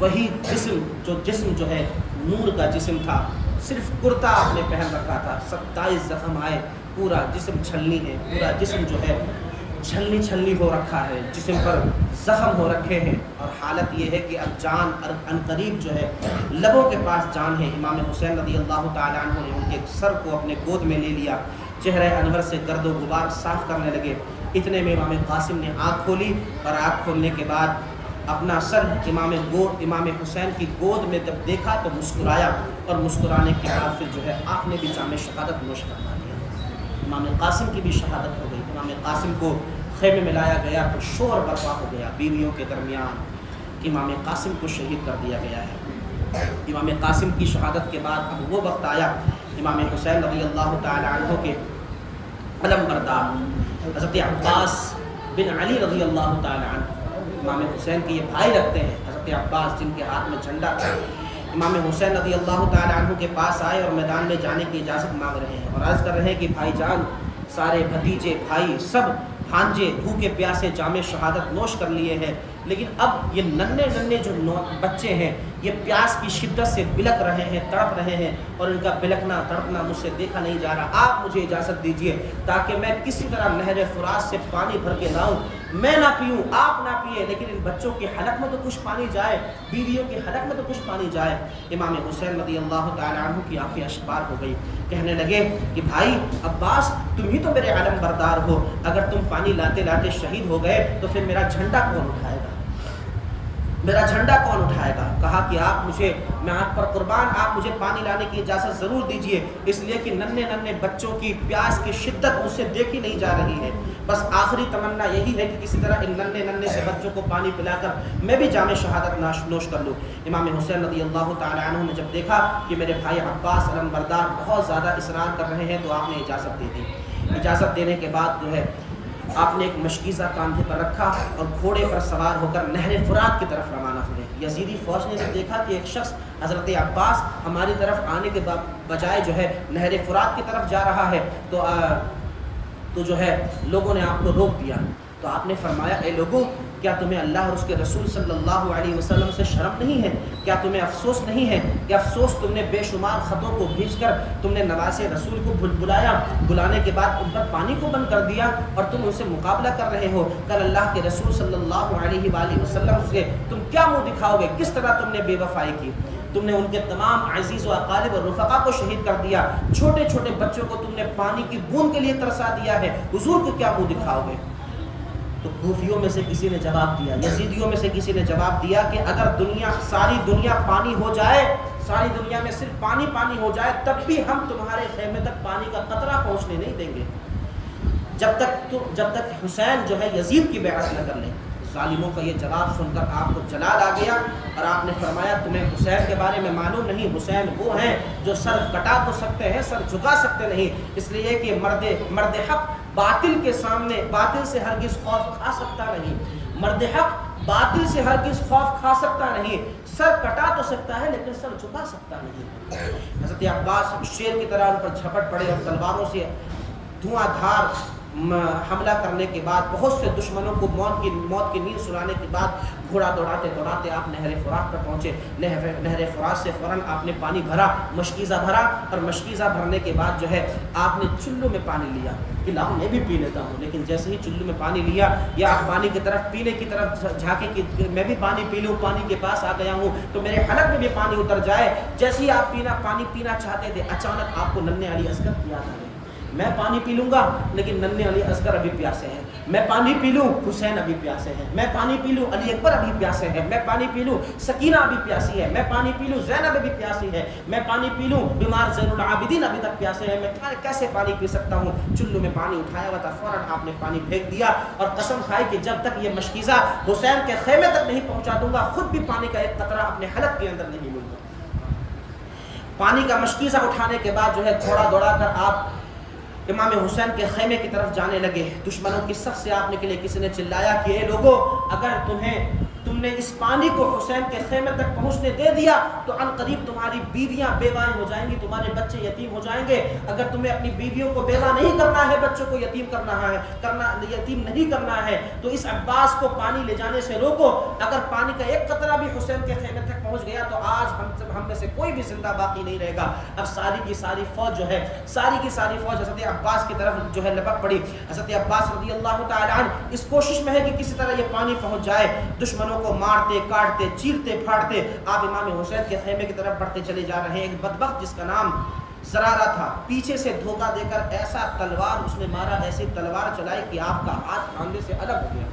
وہی جسم جو ہے نور کا جسم تھا، صرف کرتا آپ نے پہن رکھا تھا، 27 زخم آئے، پورا جسم چھلنی ہے، پورا جسم جو ہے چھلنی ہو رکھا ہے، جسم پر زخم ہو رکھے ہیں، اور حالت یہ ہے کہ اب جان عنقریب جو ہے لبوں کے پاس جان ہے۔ امام حسین رضی اللہ تعالیٰ عنہ نے ان کے سر کو اپنے گود میں لے لیا، چہرہ انور سے گرد و غبار صاف کرنے لگے۔ اتنے میں امام قاسم نے آنکھ کھولی، اور آنکھ کھولنے کے بعد اپنا سر امام حسین کی گود میں جب دیکھا تو مسکرایا، اور مسکرانے کے بعد پھر جو ہے آپ نے بھی جام شہادت نوش کروا دیا۔ امام قاسم کی بھی شہادت ہو گئی۔ امام قاسم کو خیمے میں لایا گیا تو شور برپا ہو گیا، بیویوں کے درمیان امام قاسم کو شہید کر دیا گیا ہے۔ امام قاسم کی شہادت کے بعد اب وہ وقت آیا امام حسین رضی اللہ تعالی عنہ کے علم بردار حضرت عباس بن علی رضی اللہ تعالی عنہ، امام حسین کے یہ بھائی رکھتے ہیں حضرت عباس، جن کے ہاتھ میں جھنڈا تھا۔ امام حسین رضی اللہ تعالی عنہ کے پاس آئے اور میدان میں جانے کی اجازت مانگ رہے ہیں، اور عرض کر رہے ہیں کہ بھائی جان، سارے بھتیجے بھائی سب بھانجے بھوکے پیاسے جام شہادت نوش کر لیے ہیں، لیکن اب یہ ننھے جو بچے ہیں یہ پیاس کی شدت سے بلک رہے ہیں، تڑپ رہے ہیں، اور ان کا بلکنا تڑپنا مجھ سے دیکھا نہیں جا رہا۔ آپ مجھے اجازت دیجئے تاکہ میں کسی طرح نہر فرات سے پانی بھر کے لاؤں، میں نہ پیوں، آپ نہ پیے، لیکن ان بچوں کے حلق میں تو کچھ پانی جائے، بیویوں کے حلق میں تو کچھ پانی جائے۔ امام حسین رضی اللہ تعالی عنہ کی آنکھیں اشکبار ہو گئی، کہنے لگے کہ بھائی عباس، تم ہی تو میرے علم بردار ہو، اگر تم پانی لاتے لاتے شہید ہو گئے تو پھر میرا جھنڈا کون اٹھائے گا؟ میرا جھنڈا کون اٹھائے گا؟ کہا کہ میں آپ پر قربان، آپ مجھے پانی لانے کی اجازت ضرور دیجئے، اس لیے کہ ننھے بچوں کی پیاس کی شدت مجھ سے دیکھی نہیں جا رہی ہے، بس آخری تمنا یہی ہے کہ کسی طرح ان ننھے سے بچوں کو پانی پلا کر میں بھی جام شہادت نوش کر لوں۔ امام حسین رضی اللہ تعالی عنہ نے جب دیکھا کہ میرے بھائی عباس علم بردار بہت زیادہ اصرار کر رہے ہیں تو آپ نے اجازت دے دی۔ اجازت دینے کے بعد جو ہے آپ نے ایک مشکیزہ کاندھے پر رکھا اور گھوڑے پر سوار ہو کر نہر فرات کی طرف روانہ ہوئے۔ یزیدی فوج نے جب دیکھا کہ ایک شخص حضرت عباس ہماری طرف آنے کے بجائے جو ہے نہر فرات کی طرف جا رہا ہے تو جو ہے لوگوں نے آپ کو روک دیا، تو آپ نے فرمایا اے لوگوں، کیا تمہیں اللہ اور اس کے رسول صلی اللہ علیہ وسلم سے شرم نہیں ہے؟ کیا تمہیں افسوس نہیں ہے کہ افسوس تم نے بے شمار خطوں کو بھیج کر تم نے نواسے رسول کو بلانے کے بعد ان پر پانی کو بند کر دیا اور تم ان سے مقابلہ کر رہے ہو؟ کل اللہ کے رسول صلی اللہ علیہ وآلہ وسلم سے تم کیا منہ دکھاؤ گے؟ کس طرح تم نے بے وفائی کی؟ تم نے ان کے تمام عزیز و اقارب اور رفقا کو شہید کر دیا، چھوٹے چھوٹے بچوں کو تم نے پانی کی بوند کے لیے ترسا دیا ہے، حضور کو کیا منہ دکھاؤ گے؟ تو کوفیوں میں سے کسی نے جواب دیا، یزیدیوں میں سے کسی نے جواب دیا کہ اگر ساری دنیا پانی ہو جائے، ساری دنیا میں صرف پانی ہو جائے، تب بھی ہم تمہارے خیمے تک پانی کا قطرہ پہنچنے نہیں دیں گے، جب تک حسین جو ہے یزید کی بیعت نہ کر لیں۔ ظالموں کا یہ جواب سن کر آپ کو جلال آ گیا اور آپ نے فرمایا تمہیں حسین کے بارے میں معلوم نہیں، حسین وہ ہیں جو سر کٹا تو سکتے ہیں، سر جھکا سکتے نہیں، اس لیے کہ مرد حق باطل کے سامنے باطل سے ہرگز خوف کھا سکتا نہیں، مرد حق باطل سے ہرگز خوف کھا سکتا نہیں، سر کٹا تو سکتا ہے لیکن سر جھکا سکتا نہیں۔ حضرت عباس شیر کی طرح ان پر جھپٹ پڑے اور تلواروں سے دھواں دھار حملہ کرنے کے بعد بہت سے دشمنوں کو موت کی نیند سنانے کے بعد گھوڑا دوڑاتے آپ نہر فرات پر پہنچے۔ نہر فرات سے فوراً آپ نے پانی بھرا، مشکیزہ بھرا، اور مشکیزہ بھرنے کے بعد جو ہے آپ نے چلو میں پانی لیا کہ لاؤ میں بھی پی لیتا ہوں، لیکن جیسے ہی چلو میں پانی لیا یا آپ پانی کی طرف پینے کی طرف جھانکے کہ میں بھی پانی پی لوں، پانی کے پاس آ گیا ہوں تو میرے حلق میں بھی پانی اتر جائے، جیسے ہی آپ پانی پینا چاہتے تھے اچانک آپ کو ننھے علی اصغر کی یاد آ گئی۔ میں پانی پی لوں گا لیکن ننھے علی اصغر ابھی پیاسے ہیں، میں پانی پی لوں حسین ابھی پیاسے ہیں، میں پانی پی لوں علی اکبر ابھی پیاسے ہیں، میں پانی پی لوں سکینہ ابھی پیاسی ہے، میں پانی پی لوں زینب ابھی پیاسی ہے، میں پانی پی لوں بیمار زین العابدین ابھی تک پیاسے ہیں، میں کیسے پانی پی سکتا ہوں؟ چلو میں پانی اٹھایا ہوا تھا، فوراً آپ نے پانی پھینک دیا اور قسم کھائی کہ جب تک یہ مشکیزہ حسین کے خیمے تک نہیں پہنچا دوں گا خود بھی پانی کا ایک قطرہ اپنے حلق کے اندر نہیں لوں گا۔ پانی کا مشکیزہ اٹھانے کے بعد جو ہے گھوڑا دوڑا کر آپ امام حسین کے خیمے کی طرف جانے لگے۔ دشمنوں کی صف سے آپ نکلے، کسی نے چلایا کہ اے لوگوں، اگر تمہیں تم نے اس پانی کو حسین کے خیمے تک پہنچنے دے دیا تو ان قریب تمہاری بیویاں بیوائیں ہو جائیں گی، تمہارے بچے یتیم ہو جائیں گے۔ اگر تمہیں اپنی بیویوں کو بیوہ نہیں کرنا ہے، بچوں کو یتیم یتیم نہیں کرنا ہے تو اس عباس کو پانی لے جانے سے روکو۔ اگر پانی کا ایک قطرہ بھی حسین کے خیمے تک پہنچ گیا تو آج ہم میں سے کوئی بھی زندہ باقی نہیں رہے گا۔ اب ساری کی ساری فوج جو ہے، ساری کی ساری فوج حضرت عباس کی طرف جو ہے لپک پڑی۔ حضرت عباس رضی اللہ تعالی عنہ اس کوشش میں ہے کہ کسی طرح یہ پانی پہنچ جائے، دشمنوں کو مارتے کاٹتے چیرتے پھاڑتے آپ امام حسین کے خیمے کی طرف بڑھتے چلے جا رہے ہیں۔ ایک بدبخت جس کا نام زرارہ تھا، پیچھے سے دھوکہ دے کر ایسا تلوار اس نے مارا، ایسی تلوار چلائی کہ آپ کا ہاتھ کھانڈے سے الگ ہو گیا،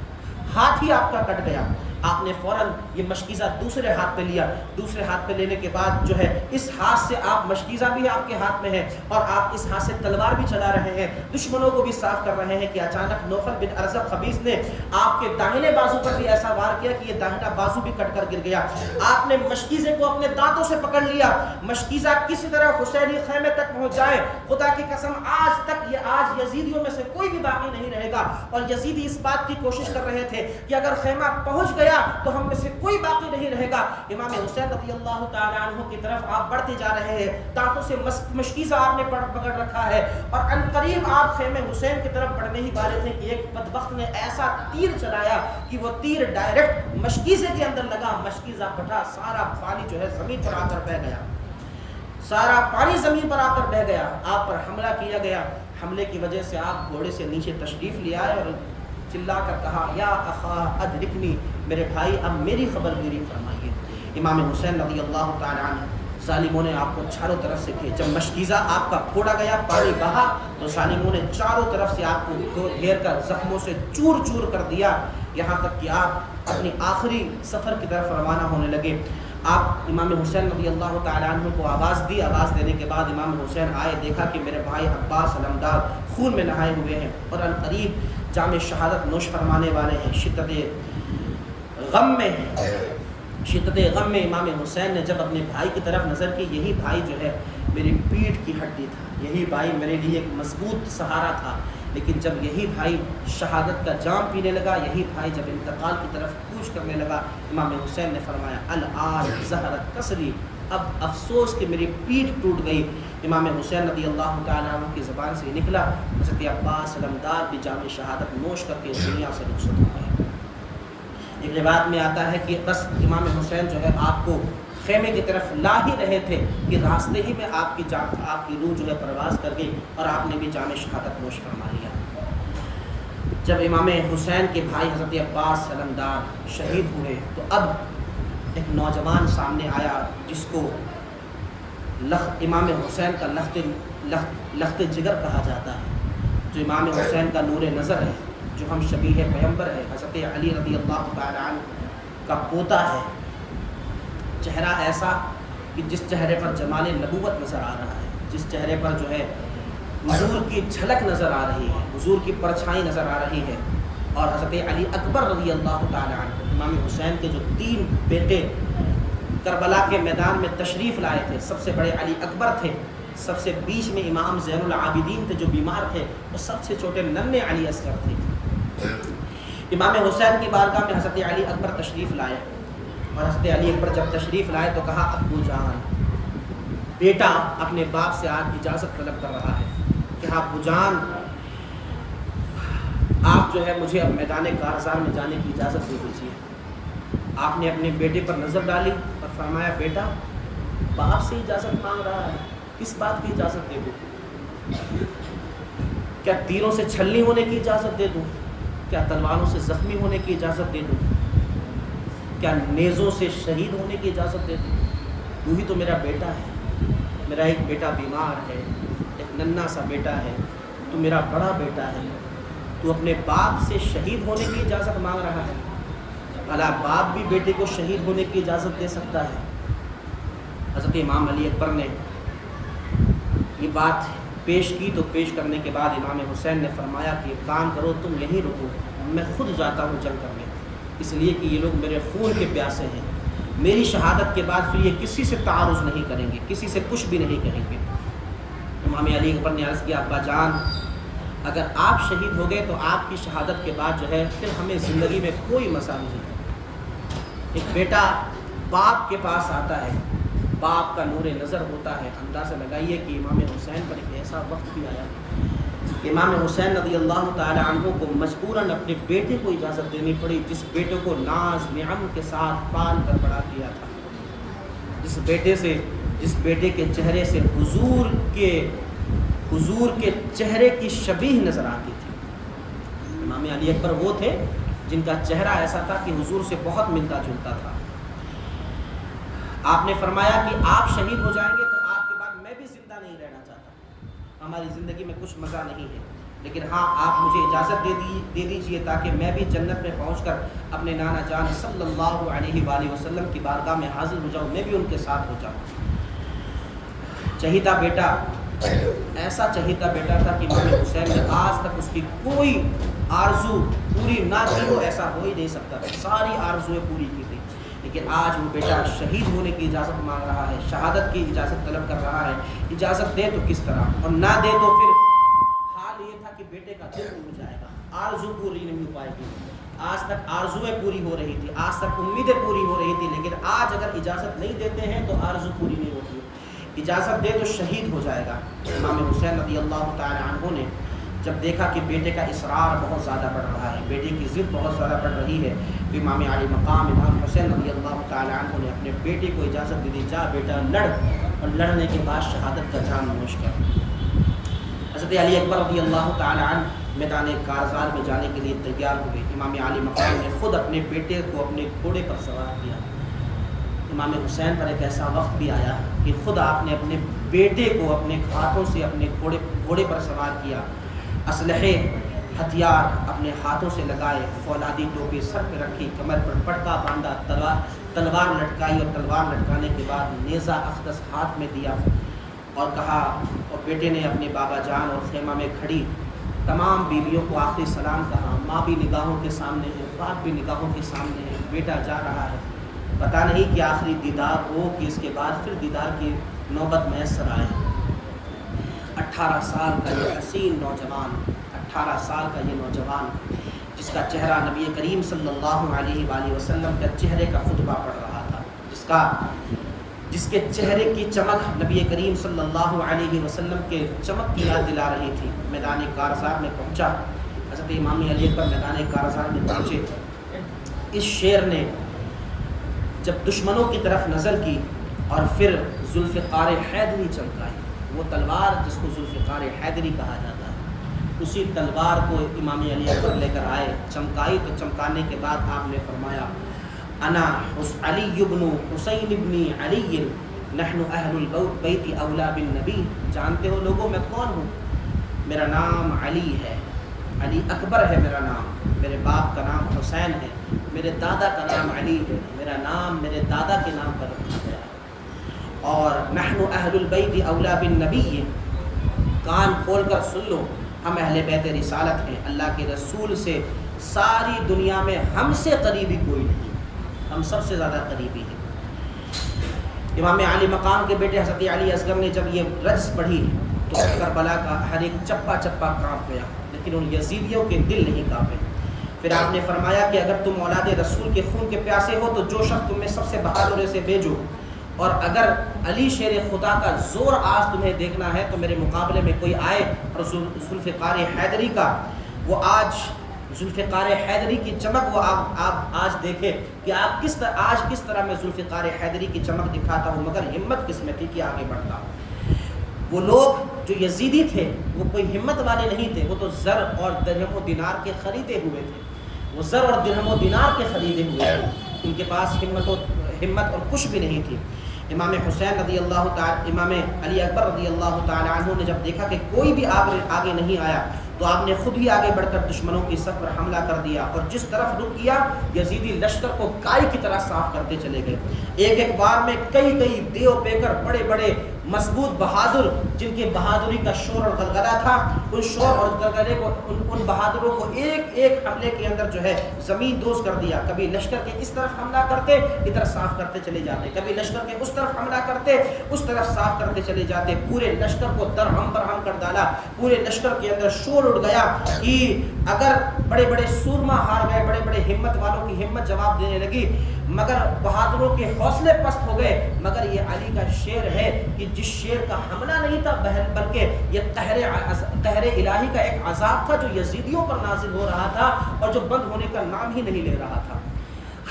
ہاتھ ہی آپ کا کٹ گیا۔ آپ نے فوراً یہ مشکیزہ دوسرے ہاتھ پہ لیا، دوسرے ہاتھ پہ لینے کے بعد جو ہے اس ہاتھ سے آپ مشکیزہ بھی آپ کے ہاتھ میں ہے اور آپ اس ہاتھ سے تلوار بھی چلا رہے ہیں، دشمنوں کو بھی صاف کر رہے ہیں کہ اچانک نوفل بن ارزق خبیث نے آپ کے داہنے بازو پر بھی ایسا وار کیا کہ یہ داہنا بازو بھی کٹ کر گر گیا۔ آپ نے مشکیزے کو اپنے دانتوں سے پکڑ لیا، مشکیزہ کسی طرح حسینی خیمے تک پہنچ جائے۔ خدا کی قسم آج یزیدیوں میں سے کوئی بھی باقی نہیں رہے گا، اور یزیدی اس بات کی کوشش کر رہے تھے کہ اگر خیمہ پہنچ گیا تو ہم میں سے کوئی باقی نہیں رہے گا۔ امام حسین رضی اللہ تعالی عنہ کی طرف آپ بڑھتے جا رہے ہیں، دانتوں سے مشکیزہ آپ نے پکڑ رکھا ہے، اور ان قریب آپ خیمے حسین کی طرف بڑھنے ہی والے تھے کہ ایک بدبخت نے ایسا تیر چلایا کہ وہ تیر ڈائریکٹ مشکیزے کے اندر لگا، مشکیزہ پھٹا، سارا پانی جو ہے زمین پر آ کر بہہ گیا، سارا پانی زمین پر آ کر بہہ گیا۔ آپ پر حملہ کیا گیا، حملے کی وجہ سے آپ گھوڑے سے نیچے تشریف لے آئے اور چلا کر کہا یا اخا ادرکنی، میرے بھائی اب میری خبرگیری فرمائیے۔ امام حسین رضی اللہ تعالی عنہ، ظالموں نے آپ کو چاروں طرف سے گھیر، جب مشکیزہ آپ کا پھوڑا گیا، پانی بہا تو ظالموں نے چاروں طرف سے آپ کو گھیر کر زخموں سے چور چور کر دیا، یہاں تک کہ آپ اپنی آخری سفر کی طرف روانہ ہونے لگے۔ آپ امام حسین رضی اللہ تعالی عنہ کو آواز دی، آواز دینے کے بعد امام حسین آئے، دیکھا کہ میرے بھائی عباس علمدار خون میں نہائے ہوئے ہیں اور ان قریب جام شہادت نوش فرمانے والے ہیں۔ شدت غم میں امام حسین نے جب اپنے بھائی کی طرف نظر کی، یہی بھائی جو ہے میری پیٹھ کی ہڈی تھا، یہی بھائی میرے لیے ایک مضبوط سہارا تھا، لیکن جب یہی بھائی شہادت کا جام پینے لگا، یہی بھائی جب انتقال کی طرف کوچ کرنے لگا، امام حسین نے فرمایا الآن ظہرت کسری، اب افسوس کہ میری پیٹھ ٹوٹ گئی۔ امام حسین رضی اللہ تعالیٰ عنہ کی زبان سے نکلا، حضرت عباس علمدار بھی جام شہادت نوش کر کے اس دنیا سے رخصت ہو گئے۔ ایک روایت میں آتا ہے کہ بس امام حسین جو ہے آپ کو خیمے کی طرف لا ہی رہے تھے کہ راستے ہی میں آپ کی روح جو ہے پرواز کر گئی اور آپ نے بھی جام شہادت نوش فرما لیا۔ جب امام حسین کے بھائی حضرت عباس علمدار شہید ہوئے تو اب ایک نوجوان سامنے آیا جس کو امام حسین کا لخت جگر کہا جاتا ہے، جو امام حسین کا نور نظر ہے، جو ہم شبیہ پیغمبر ہے، حضرت علی رضی اللہ تعالی عنہ کا پوتا ہے۔ چہرہ ایسا کہ جس چہرے پر جمال نبوت نظر آ رہا ہے، جس چہرے پر جو ہے حضور کی جھلک نظر آ رہی ہے، حضور کی پرچھائی نظر آ رہی ہے۔ اور حضرت علی اکبر رضی اللہ تعالی عنہ، امام حسین کے جو 3 بیٹے کربلا کے میدان میں تشریف لائے تھے، سب سے بڑے علی اکبر تھے، سب سے بیچ میں امام زین العابدین تھے جو بیمار تھے، اور سب سے چھوٹے ننھے علی اصغر تھے۔ امام حسین کی بارگاہ میں حضرت علی اکبر تشریف لائے، اور حضرت علی اکبر جب تشریف لائے تو کہا ابو جان، بیٹا اپنے باپ سے آج اجازت طلب کر رہا ہے کہ ابو جان آپ جو ہے مجھے اب میدان کارزار میں جانے کی اجازت دے دیجیے۔ آپ نے اپنے بیٹے پر نظر ڈالی اور فرمایا بیٹا باپ سے اجازت مانگ رہا ہے، کس بات کی اجازت دے دوں؟ کیا تیروں سے چھلنی ہونے کی اجازت دے دوں؟ کیا تلواروں سے زخمی ہونے کی اجازت دے دوں؟ کیا نیزوں سے شہید ہونے کی اجازت دے دوں؟ تو ہی تو میرا بیٹا ہے، میرا ایک بیٹا بیمار ہے، ایک ننھا سا بیٹا ہے، تو میرا بڑا بیٹا ہے، تو اپنے باپ سے شہید ہونے کی اجازت مانگ رہا ہے؟ بھلا باپ بھی بیٹے کو شہید ہونے کی اجازت دے سکتا ہے؟ حضرت امام علی اکبر نے یہ بات پیش کی تو پیش کرنے کے بعد امام حسین نے فرمایا کہ ایک کام کرو، تم یہیں رکو، میں خود جاتا ہوں جنگ کرنے، اس لیے کہ یہ لوگ میرے خون کے پیاسے ہیں، میری شہادت کے بعد پھر یہ کسی سے تعارض نہیں کریں گے، کسی سے کچھ بھی نہیں کہیں گے۔ امام علی اکبر نے عرض کیا ابا جان اگر آپ شہید ہو گئے تو آپ کی شہادت کے بعد جو ہے پھر ہمیں زندگی میں کوئی مزہ نہیں ہے، ایک بیٹا باپ کے پاس آتا ہے، باپ کا نور نظر ہوتا ہے، اندازہ لگائیے کہ امام حسین پر ایک ایسا وقت بھی آیا کہ امام حسین رضی اللہ تعالی عنہ کو مجبوراً اپنے بیٹے کو اجازت دینی پڑی، جس بیٹے کو ناز نعم کے ساتھ پال کر بڑا کیا تھا، جس بیٹے کے چہرے سے حضور کے چہرے کی شبیہ نظر آتی تھی۔ امام علی اکبر وہ تھے جن کا چہرہ ایسا تھا کہ حضور سے بہت ملتا جلتا تھا۔ آپ نے فرمایا کہ آپ شہید ہو جائیں گے تو آپ کے بعد میں بھی زندہ نہیں رہنا چاہتا، ہماری زندگی میں کچھ مزہ نہیں ہے، لیکن ہاں آپ مجھے اجازت دے دیجئے تاکہ میں بھی جنت میں پہنچ کر اپنے نانا جان صلی اللہ علیہ وآلہ وسلم کی بارگاہ میں حاضر ہو جاؤں، میں بھی ان کے ساتھ ہو جاؤں۔ چہیتا بیٹا، ایسا چہیتا بیٹا تھا کہ امام حسین نے آج تک اس کی کوئی آرزو پوری نہ کی ہو، ایسا ہو ہی نہیں سکتا تھا، ساری آرزویں پوری کی تھی، لیکن آج وہ بیٹا شہید ہونے کی اجازت مانگ رہا ہے، شہادت کی اجازت طلب کر رہا ہے، اجازت دے تو کس طرح، اور نہ دے تو پھر حال یہ تھا کہ بیٹے کا دل ٹوٹ جائے گا، آرزو پوری نہیں ہو پائے گی۔ آج تک آرزویں پوری ہو رہی تھی، آج تک امیدیں پوری ہو رہی تھی، لیکن آج اگر اجازت نہیں دیتے ہیں تو آرزو پوری نہیں ہوتی، اجازت دے تو شہید ہو جائے گا۔ امام حسین رضی اللہ تعالی عنہ نے جب دیکھا کہ بیٹے کا اصرار بہت زیادہ بڑھ رہا ہے، بیٹے کی ضد بہت زیادہ بڑھ رہی ہے، تو امام علی مقام امام حسین رضی اللہ تعالی عنہ نے اپنے بیٹے کو اجازت دے دی، جا بیٹا لڑ، اور لڑنے کے بعد شہادت کا جام نوش کر۔ حضرت علی اکبر رضی اللہ تعالی عنہ میدان کارزار میں جانے کے لیے تیار ہوئے۔ امام علی مقام نے خود اپنے بیٹے کو اپنے گھوڑے پر سوار کیا۔ امام حسین پر ایک ایسا وقت بھی آیا کہ خود آپ نے اپنے بیٹے کو اپنے ہاتھوں سے اپنے گھوڑے پر سوار کیا، اسلحے ہتھیار اپنے ہاتھوں سے لگائے، فولادی ٹوپی سر پہ رکھی، کمر پر پٹکا باندھا، تلوار لٹکائی، اور تلوار لٹکانے کے بعد نیزہ اختص ہاتھ میں دیا اور کہا، اور بیٹے نے اپنے بابا جان اور خیمہ میں کھڑی تمام بیویوں کو آخری سلام کہا، ماں بھی نگاہوں کے سامنے ہے، باپ بھی نگاہوں کے سامنے ہے، بیٹا جا رہا ہے، پتہ نہیں کہ آخری دیدار ہو کہ اس کے بعد پھر دیدار کی نوبت میسر آئے۔ 18 سال کا یہ حسین نوجوان، 18 سال کا یہ نوجوان جس کا چہرہ نبی کریم صلی اللہ علیہ وآلہ وسلم کا چہرے کا خطبہ پڑھ رہا تھا، جس کے چہرے کی چمک نبی کریم صلی اللہ علیہ وسلم کے چمک کی یاد دلا رہی تھی، میدان کارزار میں پہنچا۔ حضرت امام علی پر میدان کارزار میں پہنچے، اس شیر نے جب دشمنوں کی طرف نظر کی اور پھر ذوالفقار حیدری چمکائی، وہ تلوار جس کو ذوالفقار حیدری کہا جاتا ہے، اسی تلوار کو امام علی پر لے کر آئے، چمکائی، تو چمکانے کے بعد آپ نے فرمایا، انا علی بن حسین بن علی نحن اہل البیت اولا بالنبی، جانتے ہو لوگوں میں کون ہوں؟ میرا نام علی ہے، علی اکبر ہے میرا نام، میرے باپ کا نام حسین ہے، میرے دادا کا نام علی ہے، میرا نام میرے دادا کے نام پر رکھا گیا ہے، اور نحن اہل البیت اولا بالنبی، کان کھول کر سن لو، ہم اہل بیت رسالت ہیں، اللہ کے رسول سے ساری دنیا میں ہم سے قریبی کوئی نہیں، ہم سب سے زیادہ قریبی ہیں۔ امام علی مقام کے بیٹے حضرت علی اصغر نے جب یہ رجز پڑھی تو کربلا کا ہر ایک چپا چپا کانپ گیا، لیکن ان یزیدیوں کے دل نہیں کانپے۔ پھر آپ نے فرمایا کہ اگر تم اولاد رسول کے خون کے پیاسے ہو تو جو شخص تم میں سب سے بہادر سے بھیجو، اور اگر علی شیر خدا کا زور آج تمہیں دیکھنا ہے تو میرے مقابلے میں کوئی آئے، اور ذوالفقار حیدری کا وہ آج ذوالفقار حیدری کی چمک وہ آپ آج دیکھیں کہ آپ آج کس طرح میں ذوالفقار حیدری کی چمک دکھاتا ہوں، مگر ہمت کس میں تھی کہ آگے بڑھتا۔ وہ لوگ جو یزیدی تھے وہ کوئی ہمت والے نہیں تھے، وہ تو زر اور درہم و دینار کے خریدے ہوئے تھے، وہ زر اور درہم و دینار کے خریدے ہوئے تھے، ان کے پاس ہمت اور کچھ بھی نہیں تھی۔ امام حسین رضی اللہ تعالی، امام علی اکبر رضی اللہ تعالی عنہ نے جب دیکھا کہ کوئی بھی آگے نہیں آیا تو آپ نے خود ہی آگے بڑھ کر دشمنوں کی صف پر حملہ کر دیا، اور جس طرف رخ کیا یزیدی لشکر کو کائی کی طرح صاف کرتے چلے گئے۔ ایک بار میں کئی دیو پیکر، بڑے بڑے مضبوط بہادر جن کی بہادری کا شور اور غلغلہ تھا، ان شور اور غلغلے کو ان بہادروں کو ایک حملے کے اندر جو ہے زمین دوز کر دیا۔ کبھی لشکر کے اس طرف حملہ کرتے، ادھر صاف کرتے چلے جاتے، کبھی لشکر کے اس طرف حملہ کرتے، اس طرف صاف کرتے چلے جاتے، پورے لشکر کو درہم برہم کر ڈالا۔ پورے لشکر کے اندر شور اٹھ گیا کہ اگر بڑے بڑے سورما ہار گئے، بڑے بڑے ہمت والوں کی ہمت جواب دینے لگی، مگر بہادروں کے حوصلے پست ہو گئے، مگر یہ علی کا شعر ہے کہ جس شعر کا حملہ نہیں تھا بلکہ یہ قہر الہی کا ایک عذاب تھا جو یزیدیوں پر نازل ہو رہا تھا اور جو بند ہونے کا نام ہی نہیں لے رہا تھا۔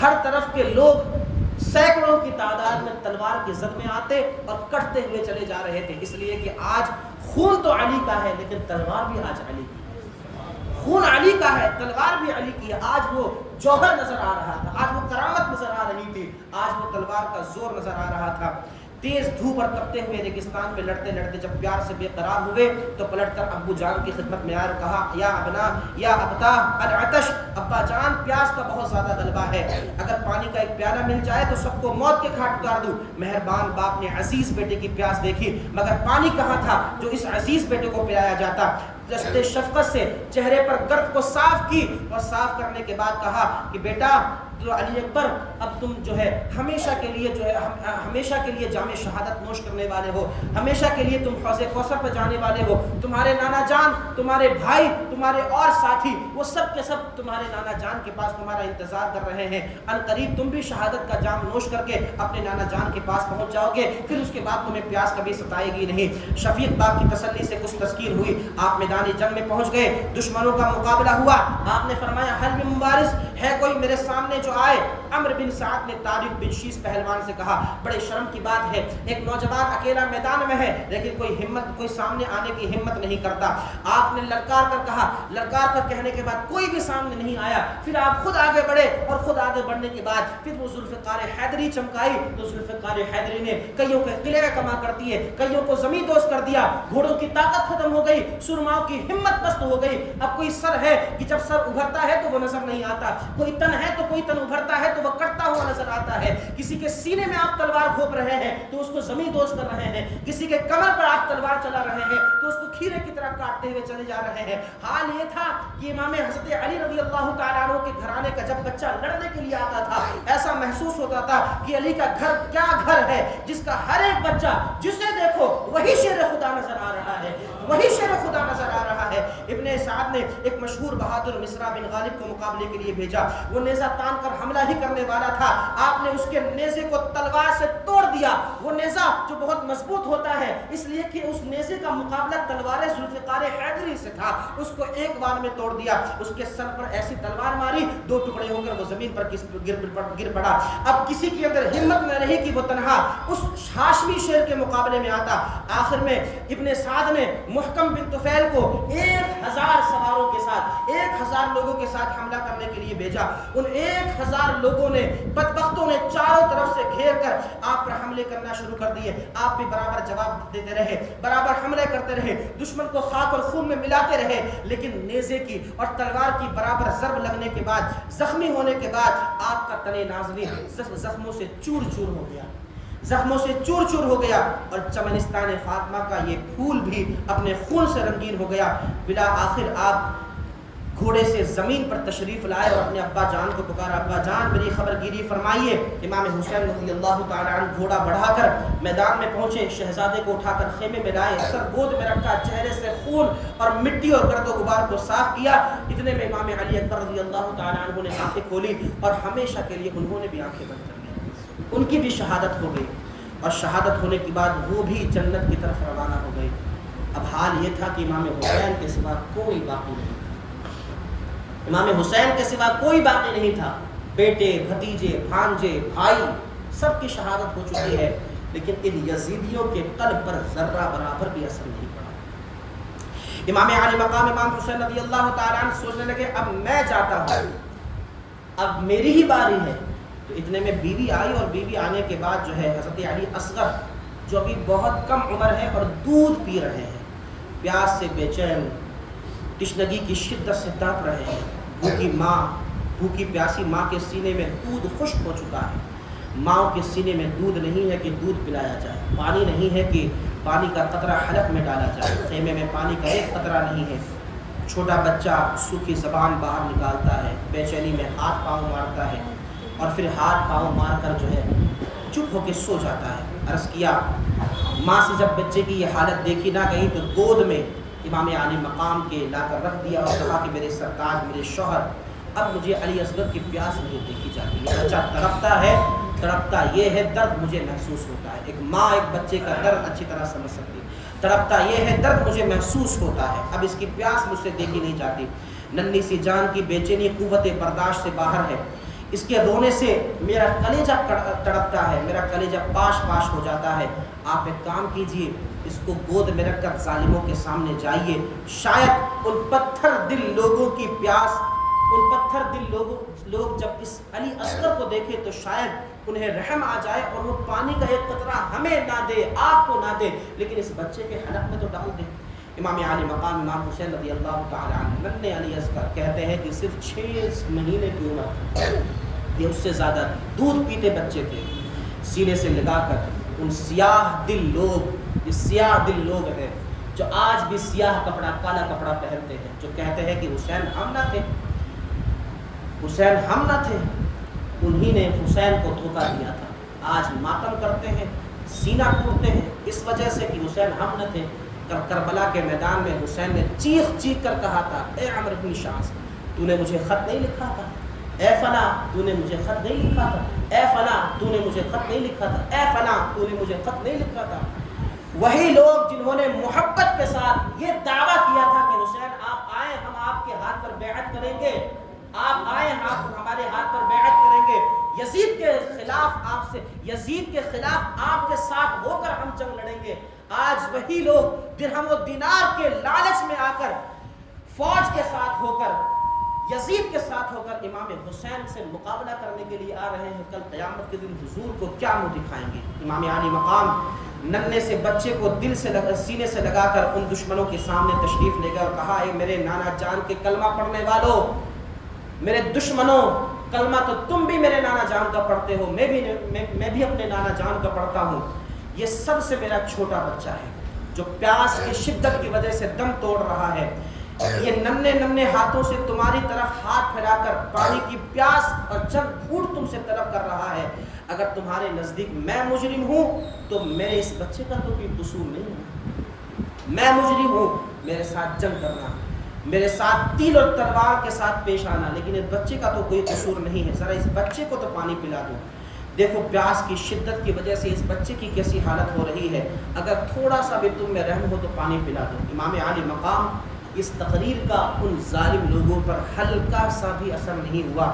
ہر طرف کے لوگ سینکڑوں کی تعداد میں تلوار کی زد میں آتے اور کٹتے ہوئے چلے جا رہے تھے، اس لیے کہ آج خون تو علی کا ہے لیکن تلوار بھی آج علی کی ہے، خون علی کا ہے تلوار بھی علی کی ہے۔ آج وہ جوہر نظر آ رہا تھا، آج وہ کرامت نظر آ رہی تھی، آج وہ تلوار کا زور نظر آ رہا تھا۔ تیز دھوپ پر تپتے ہوئے ریگستان میں لڑتے لڑتے جب پیار سے بے قرار ہوئے تو پلٹ کر ابو جان کی خدمت میں آئے اور کہا یا ابنا یا ابتا العطش، ابا جان پیاس کا بہت زیادہ غلبہ ہے، اگر پانی کا ایک پیالہ مل جائے تو سب کو موت کے گھاٹ اتار دوں۔ مہربان باپ نے عزیز بیٹے کی پیاس دیکھی مگر پانی کہاں تھا جو اس عزیز بیٹے کو پلایا جاتا۔ دستے شفقت سے چہرے پر گرد کو صاف کی اور صاف کرنے کے بعد کہا کہ بیٹا تو علی اکبر اب تم جو ہے ہمیشہ کے لیے جام شہادت نوش کرنے والے ہو، ہمیشہ کے لیے تم حوض کوثر پر جانے والے ہو۔ تمہارے نانا جان، تمہارے بھائی، تمہارے اور ساتھی وہ سب کے سب تمہارے نانا جان کے پاس تمہارا انتظار کر رہے ہیں، ان قریب تم بھی شہادت کا جام نوش کر کے اپنے نانا جان کے پاس پہنچ جاؤ گے، پھر اس کے بعد تمہیں پیاس کبھی ستائے گی نہیں۔ شفیق باغ کی تسلی سے کچھ تسکین ہوئی، آپ میدان جنگ میں پہنچ گئے، دشمنوں کا مقابلہ ہوا۔ آپ نے فرمایا حل من مبارز، ہے کوئی میرے سامنے جو آئے؟ عمرو بن سعد نے طارق بن شیس پہلوان سے کہا بڑے شرم کی بات ہے، ایک نوجوان اکیلا میدان میں ہے لیکن کوئی سامنے آنے کی ہمت نہیں کرتا۔ آپ نے للکار کر کہا، للکار کر کہنے کے بعد کوئی بھی سامنے نہیں آیا، پھر آپ خود آگے بڑھے اور خود آگے بڑھنے کے بعد پھر وہ ذوالفقار حیدری چمکائی تو ذوالفقار حیدری نے کئیوں کے قلعے کما کر دیے، کئیوں کو زمین دوز کر دیا، گھوڑوں کی طاقت ختم ہو گئی، سرماؤں کی ہمت پست ہو گئی۔ اب کوئی سر ہے کہ جب سر ابھرتا ہے تو وہ نظر نہیں آتا، کوئی تن ہے تو کوئی تن ابھرتا ہے تو وہ کٹتا ہوا نظر آتا ہے، کسی کے سینے میں آپ تلوار گھوپ رہے ہیں تو اس کو زمین دوز کر رہے ہیں، کسی کے کمر پر آپ تلوار چلا رہے ہیں تو اس کو کھیرے کی طرح کاٹتے ہوئے چلے جا رہے ہیں۔ حال یہ تھا کہ امام حضرت علی رضی اللہ تعالیٰ عنہ کے گھرانے کا جب بچہ لڑنے کے لیے آتا تھا ایسا محسوس ہوتا تھا کہ علی کا گھر کیا گھر ہے جس کا ہر ایک بچہ جسے دیکھو وہی شیر خدا نظر آ رہا ہے، وہی شیر خدا نظر آ رہا ہے۔ ابن سعد نے ایک مشہور بہادر مصرع بن غالب کو مقابلے کے لیے بھیجا، وہ نیزہ تان کر حملہ ہی کرنے والا تھا، آپ نے اس کے نیزے کو تلوار سے توڑ دیا۔ وہ نیزہ جو بہت مضبوط ہوتا ہے اس لیے کہ اس نیزے کا مقابلہ تلوار ذوالفقار حیدری سے تھا، اس کو ایک بار میں توڑ دیا، اس کے سر پر ایسی تلوار ماری دو ٹکڑے ہو کر وہ زمین پر گر پڑا۔ اب کسی کے اندر ہمت نہ رہی کہ وہ تنہا اس ہاشمی شیر کے مقابلے میں آتا۔ آخر میں ابن سعد نے محکم بن طفیل کو 1000 سواروں کے ساتھ 1000 لوگوں کے ساتھ حملہ کرنے کے لیے بھیجا۔ ان 1000 لوگوں نے بدبختوں نے چاروں طرف سے گھیر کر آپ پر حملے کرنا شروع کر دیے۔ آپ بھی برابر جواب دیتے رہے، برابر حملے کرتے رہے، دشمن کو خاک اور خون میں ملاتے رہے، لیکن نیزے کی اور تلوار کی برابر ضرب لگنے کے بعد، زخمی ہونے کے بعد آپ کا تن نازلی زخموں سے چور چور ہو گیا، زخموں سے چور چور ہو گیا، اور چمنستان فاطمہ کا یہ پھول بھی اپنے خون سے رنگین ہو گیا۔ بلا آخر آپ گھوڑے سے زمین پر تشریف لائے اور اپنے ابا جان کو پکارا، ابا جان میری خبر گیری فرمائیے۔ امام حسین رضی اللہ تعالیٰ عنہ گھوڑا بڑھا کر میدان میں پہنچے، شہزادے کو اٹھا کر خیمے میں لائے، سر گود میں رکھا، چہرے سے خون اور مٹی اور گرد و غبار کو صاف کیا۔ اتنے میں امام علی اکبر رضی اللہ تعالیٰ عنہ نے آنکھیں کھولی اور ہمیشہ کے لیے انہوں نے بھی آنکھیں بند کر لی، ان کی بھی شہادت ہو گئی، اور شہادت ہونے کے بعد وہ بھی جنت کی طرف روانہ ہو گئی۔ اب حال یہ تھا کہ امام حسین کے سوا کوئی باقی نہیں تھا، امام حسین کے سوا کوئی باقی نہیں تھا، بیٹے، بھتیجے، بھانجے، بھائی سب کی شہادت ہو چکی ہے، لیکن ان یزیدیوں کے قلب پر ذرہ برابر بھی اثر نہیں پڑا۔ امام علی مقام امام حسین رضی اللہ تعالیٰ عنہ سوچنے لگے اب میں جاتا ہوں، اب میری ہی باری ہے۔ تو اتنے میں بیوی آئی، اور بیوی آنے کے بعد جو ہے حضرت علی اصغر جو ابھی بہت کم عمر ہے اور دودھ پی رہے ہیں، پیاس سے بے چین، تشنگی کی شدت سے تڑپ رہے ہیں، بھوکی پیاسی ماں کے سینے میں دودھ خشک ہو چکا ہے، ماں کے سینے میں دودھ نہیں ہے کہ دودھ پلایا جائے، پانی نہیں ہے کہ پانی کا قطرہ حلق میں ڈالا جائے، خیمے میں پانی کا ایک قطرہ نہیں ہے، چھوٹا بچہ سوکھی زبان باہر نکالتا ہے، بے چینی میں ہاتھ پاؤں مارتا ہے، اور پھر ہاتھ پاؤں مار کر جو ہے چپ ہو کے سو جاتا ہے۔ عرض کیا ماں سے جب بچے کی یہ حالت دیکھی نہ گئی تو گود میں امام علی مقام کے لا کر رکھ دیا اور کہا کہ میرے سرتاج، میرے شوہر، اب مجھے علی اصغر کی پیاس نہیں دیکھی جاتی. یہ بچہ تڑپتا ہے، تڑپتا یہ ہے، درد مجھے محسوس ہوتا ہے. ایک ماں ایک بچے کا درد اچھی طرح سمجھ سکتی ہے. تڑپتا یہ ہے، درد مجھے محسوس ہوتا ہے، اب اس کی پیاس مجھ سے دیکھی نہیں جاتی. ننھی سی جان کی بے چینی قوت برداشت سے باہر ہے. اس کے رونے سے میرا کلیجہ تڑپتا ہے، میرا کلیجہ پاش پاش ہو جاتا ہے. آپ ایک کام کیجئے، اس کو گود میں رکھ کر ظالموں کے سامنے جائیے. شاید ان پتھر دل لوگوں کی پیاس، ان پتھر دل لوگ جب اس علی اصغر کو دیکھے تو شاید انہیں رحم آ جائے اور وہ پانی کا ایک قطرہ ہمیں نہ دے، آپ کو نہ دے، لیکن اس بچے کے حلق میں تو ڈال دے. امام علی مقام امام حسین رضی اللہ تعالی عنہ ننھے علی اصغر کہتے ہیں کہ صرف 6 مہینے کی عمر، یہ اس سے زیادہ دودھ پیتے بچے تھے. سینے سے لگا کر ان سیاہ دل لوگ، یہ سیاہ دل لوگ ہیں جو آج بھی سیاہ کپڑا، کالا کپڑا پہنتے ہیں، جو کہتے ہیں کہ حسین ہم نہ تھے، حسین ہم نہ تھے، انہی نے حسین کو دھوکہ دیا تھا. آج ماتم کرتے ہیں، سینہ ٹوٹتے ہیں اس وجہ سے کہ حسین ہم نہ تھے. کربلا کے میدان میں حسین نے چیخ چیخ کر کہا تھا، اے عمرو بن شاس، تو نے مجھے خط نہیں لکھا تھا، اے فلاں تو نے مجھے خط نہیں لکھا تھا، اے فلاں تو نے مجھے خط نہیں لکھا تھا، اے فلاں تو نے مجھے خط نہیں لکھا تھا. وہی لوگ جنہوں نے محبت کے ساتھ یہ دعویٰ کیا تھا کہ حسین آپ آئیں، ہم آپ کے ہاتھ پر بیعت کریں گے، آپ آئیں، آپ ہمارے ہاتھ پر بیعت کریں گے، یزید کے خلاف آپ سے، یزید کے خلاف آپ کے ساتھ ہو کر ہم جنگ لڑیں گے. آج وہی لوگ درہم و دینار کے لالچ میں آ کر، فوج کے ساتھ ہو کر، یزید کے ساتھ ہو کر امام حسین سے مقابلہ کرنے کے لیے آ رہے ہیں. کل قیامت کے دن حضور کو کیا منہ دکھائیں گے؟ امام علی مقام ننھے سے بچے کو دل سے سینے سے لگا کر ان دشمنوں کے سامنے تشریف لے گئے اور کہا، اے میرے نانا جان کے کلمہ پڑھنے والوں، میرے دشمنوں، کلمہ تو تم بھی میرے نانا جان کا پڑھتے ہو، میں بھی اپنے نانا جان کا پڑھتا ہوں. یہ سب سے میرا چھوٹا بچہ ہے جو پیاس کی شدت کی وجہ سے دم توڑ رہا ہے. یہ ننھے ہاتھوں سے تمہاری طرف ہاتھ پھیلا کر پانی کی پیاس اور چند گھونٹ تم سے طلب کر رہا ہے. اگر تمہارے نزدیک میں مجرم ہوں تو میرے اس بچے کا تو کوئی قصور نہیں ہے. میں مجرم ہوں، میرے ساتھ جنگ کرنا، میرے ساتھ تیر اور تلوار کے ساتھ پیش آنا، لیکن اس بچے کا تو کوئی قصور نہیں ہے. ذرا اس بچے کو تو پانی پلا دو. دیکھو پیاس کی شدت کی وجہ سے اس بچے کی کیسی حالت ہو رہی ہے، اگر تھوڑا سا بھی تم میں رحم ہو تو پانی پلا دو. امام علی مقام اس تقریر کا ان ظالم لوگوں پر ہلکا سا بھی اثر نہیں ہوا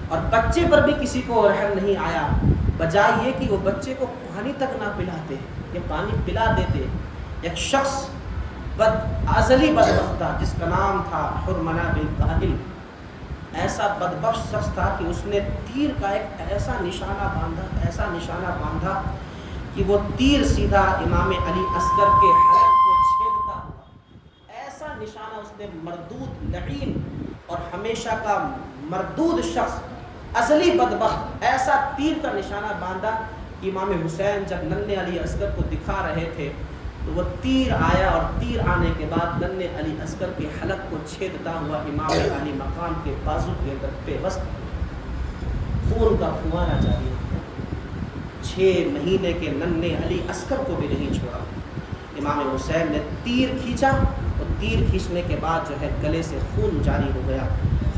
اور بچے پر بھی کسی کو رحم نہیں آیا. بجائے یہ کہ وہ بچے کو پانی تک نہ پلاتے، یہ پانی پلا دیتے. ایک شخص ازلی بدبخت تھا جس کا نام تھا حرملہ بن قاہل. ایسا بدبخت شخص تھا کہ اس نے تیر کا ایک ایسا نشانہ باندھا کہ وہ تیر سیدھا امام علی اصغر کے حلق کو چھیدتا ہوا. ایسا نشانہ اس نے، مردود لعین اور ہمیشہ کا مردود شخص، ازلی بدبخت، ایسا تیر کا نشانہ باندھا کہ امام حسین جب ننھے علی اصغر کو دکھا رہے تھے تو وہ تیر آیا اور تیر آنے کے بعد ننھے علی اصغر کے حلق کو چھیدتا ہوا امام علی مقام کے بازو کے اندر پیوست خون کا پھوارا جاری ہے. 6 مہینے کے ننھے علی اصغر کو بھی نہیں چھوڑا. امام حسین نے تیر کھینچا اور تیر کھینچنے کے بعد جو ہے گلے سے خون جاری ہو گیا،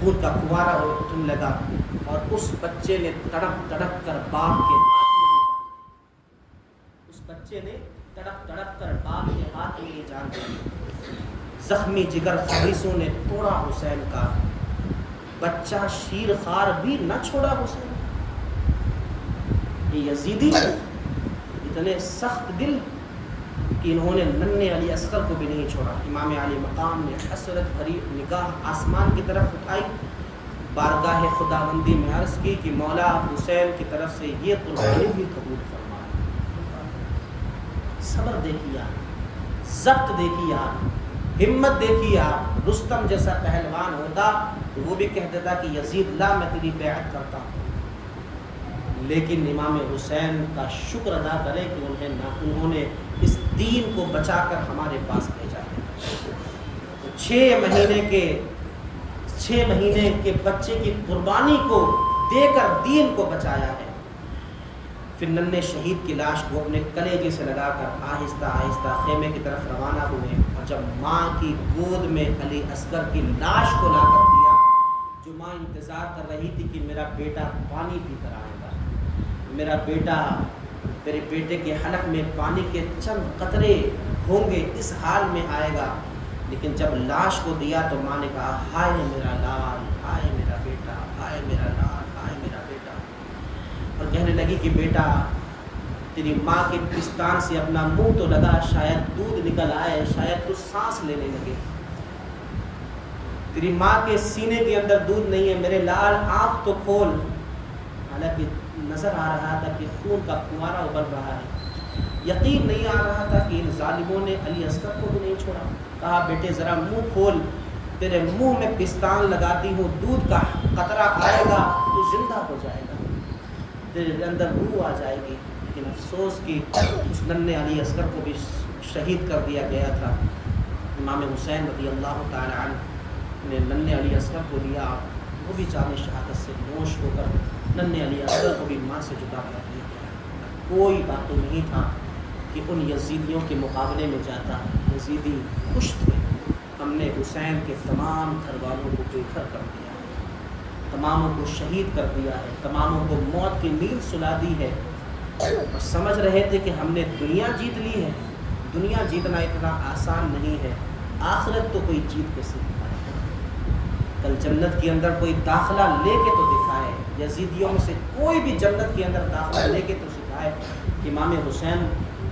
خون کا پھوارا اٹھنے لگا اور اس بچے نے تڑپ تڑپ کر باپ کے ہاتھ میں لے جان، اس بچے نے تڑپ تڑپ کر باپ کے ہاتھ میں یہ جان دی. زخمی جگر خبیثوں نے توڑا حسین کا، بچہ شیر خوار بھی نہ چھوڑا حسین. یہ یزیدی اتنے سخت دل کہ انہوں نے ننھے علی اصغر کو بھی نہیں چھوڑا. امام علی مقام نے حسرت بھری نگاہ آسمان کی طرف اٹھائی، بارگاہ خداوندی میں عرض کی کہ مولا حسین کی طرف سے یہ قربانی بھی قبول فرما. صبر دیکھیے آپ، ضبط دیکھیے آپ، ہمت دیکھیے آپ. رستم جیسا پہلوان ہوتا تو وہ بھی کہہ دیتا کہ یزید لا میں تیری بیعت کرتا ہوں، لیکن امام حسین کا شکر ادا کرے کہ انہوں نے اس دین کو بچا کر ہمارے پاس بھیجا ہے. 6 مہینے کے بچے کی قربانی کو دے کر دین کو بچایا ہے. پھر ننھے شہید کی لاش کو اپنے کلیجے سے لگا کر آہستہ آہستہ خیمے کی طرف روانہ ہوئے اور جب ماں کی گود میں علی اصغر کی لاش کو لا کر دیا، جو ماں ماں انتظار کر رہی تھی کہ میرا بیٹا پانی پی کر آئے گا، میرا بیٹا، تیرے بیٹے کے حلق میں پانی کے چند قطرے ہوں گے، اس حال میں آئے گا۔ لیکن جب لاش کو دیا تو ماں نے کہا ہائے میرا لال، ہائے میرا بیٹا، ہائے میرا لال، ہائے میرا بیٹا، اور کہنے لگی کہ بیٹا تیری ماں کے پستان سے اپنا منہ تو لگا، شاید دودھ نکل آئے، شاید تو سانس لینے لگے۔ تیری ماں کے سینے کے اندر دودھ نہیں ہے، میرے لال آنکھ تو کھول۔ حالانکہ نظر آ رہا تھا کہ خون کا فوارہ ابل رہا ہے، یقین نہیں آ رہا تھا کہ ان ظالموں نے علی اصغر کو بھی نہیں چھوڑا۔ کہا بیٹے ذرا منہ کھول، تیرے منہ میں پستان لگاتی ہوں، دودھ کا قطرہ آئے گا تو زندہ ہو جائے گا، تیرے اندر روح آ جائے گی۔ لیکن افسوس کہ اس ننھے علی اصغر کو بھی شہید کر دیا گیا تھا۔ امام حسین رضی اللہ تعالی عنہ نے ننھے علی اصغر کو لیا، وہ بھی جام شہادت سے نوش ہو کر ننھے علی اصغر کو بھی ماں سے جدا کر دیا گیا۔ کوئی بات نہیں تھا کہ ان یزیدیوں کے مقابلے میں جاتا، یزیدی خوش تھے، ہم نے حسین کے تمام گھر والوں کو بے گھر کر دیا ہے، تماموں کو شہید کر دیا ہے، تماموں کو موت کی نیند سلا دی ہے، اور سمجھ رہے تھے کہ ہم نے دنیا جیت لی ہے۔ دنیا جیتنا اتنا آسان نہیں ہے، آخرت تو کوئی جیت کے دکھائے، کل جنت کے اندر کوئی داخلہ لے کے تو دکھائے۔ یزیدیوں میں سے کوئی بھی جنت کے اندر داخلہ لے کے تو سکھائے کہ امام حسین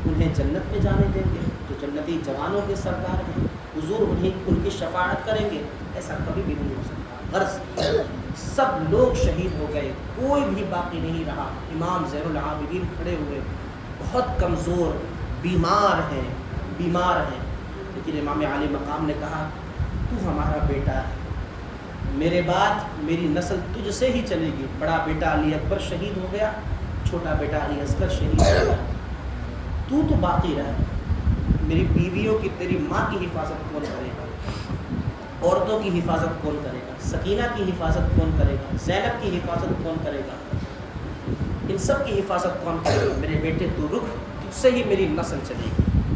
انہیں جنت میں جانے دیں گے، جو جنتی جوانوں کے سردار ہیں، حضور ان کی شفاعت کریں گے، ایسا کبھی بھی نہیں ہو سکتا۔ غرض سب لوگ شہید ہو گئے، کوئی بھی باقی نہیں رہا۔ امام زین العابدین کھڑے ہوئے، بہت کمزور، بیمار ہیں، لیکن امام عالی مقام نے کہا تو ہمارا بیٹا ہے، میرے بعد میری نسل تجھ سے ہی چلے گی۔ بڑا بیٹا علی اکبر شہید ہو گیا، چھوٹا بیٹا علی اصغر شہید ہو گیا، تو باقی رہ، میری بیویوں کی، تیری ماں کی حفاظت کون کرے گا؟ عورتوں کی حفاظت کون کرے گا؟ سکینہ کی حفاظت کون کرے گا؟ زینب کی حفاظت کون کرے گا؟ ان سب کی حفاظت کون کرے گا؟ میرے بیٹے تو رک، تجھ سے ہی میری نسل چلے گی،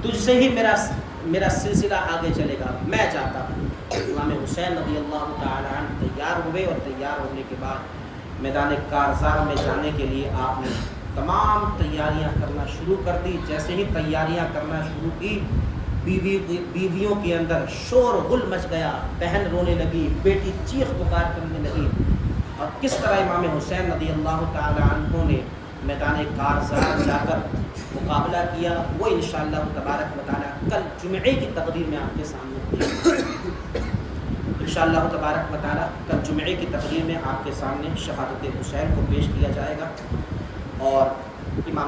تجھ سے ہی میرا سلسلہ آگے چلے گا، میں چاہتا ہوں۔ امام حسین رضی اللہ تعالی عنہ تیار ہوئے، اور تیار ہونے کے بعد میدان کارزار میں جانے کے لیے آپ نے تمام تیاریاں کرنا شروع کر دی۔ جیسے ہی تیاریاں کرنا شروع کی، بیویوں کے اندر شور غل مچ گیا، بہن رونے لگی، بیٹی چیخ پکار کرنے لگی، اور کس طرح امام حسین رضی اللہ تعالی عنہ نے میدان کارزار جا کر مقابلہ کیا، وہ انشاءاللہ تبارک و تعالی کل جمعے کی تقریر میں آپ کے سامنے انشاءاللہ تبارک و تعالی کل جمعے کی تقریر میں آپ کے سامنے شہادت حسین کو پیش کیا جائے گا، اور امام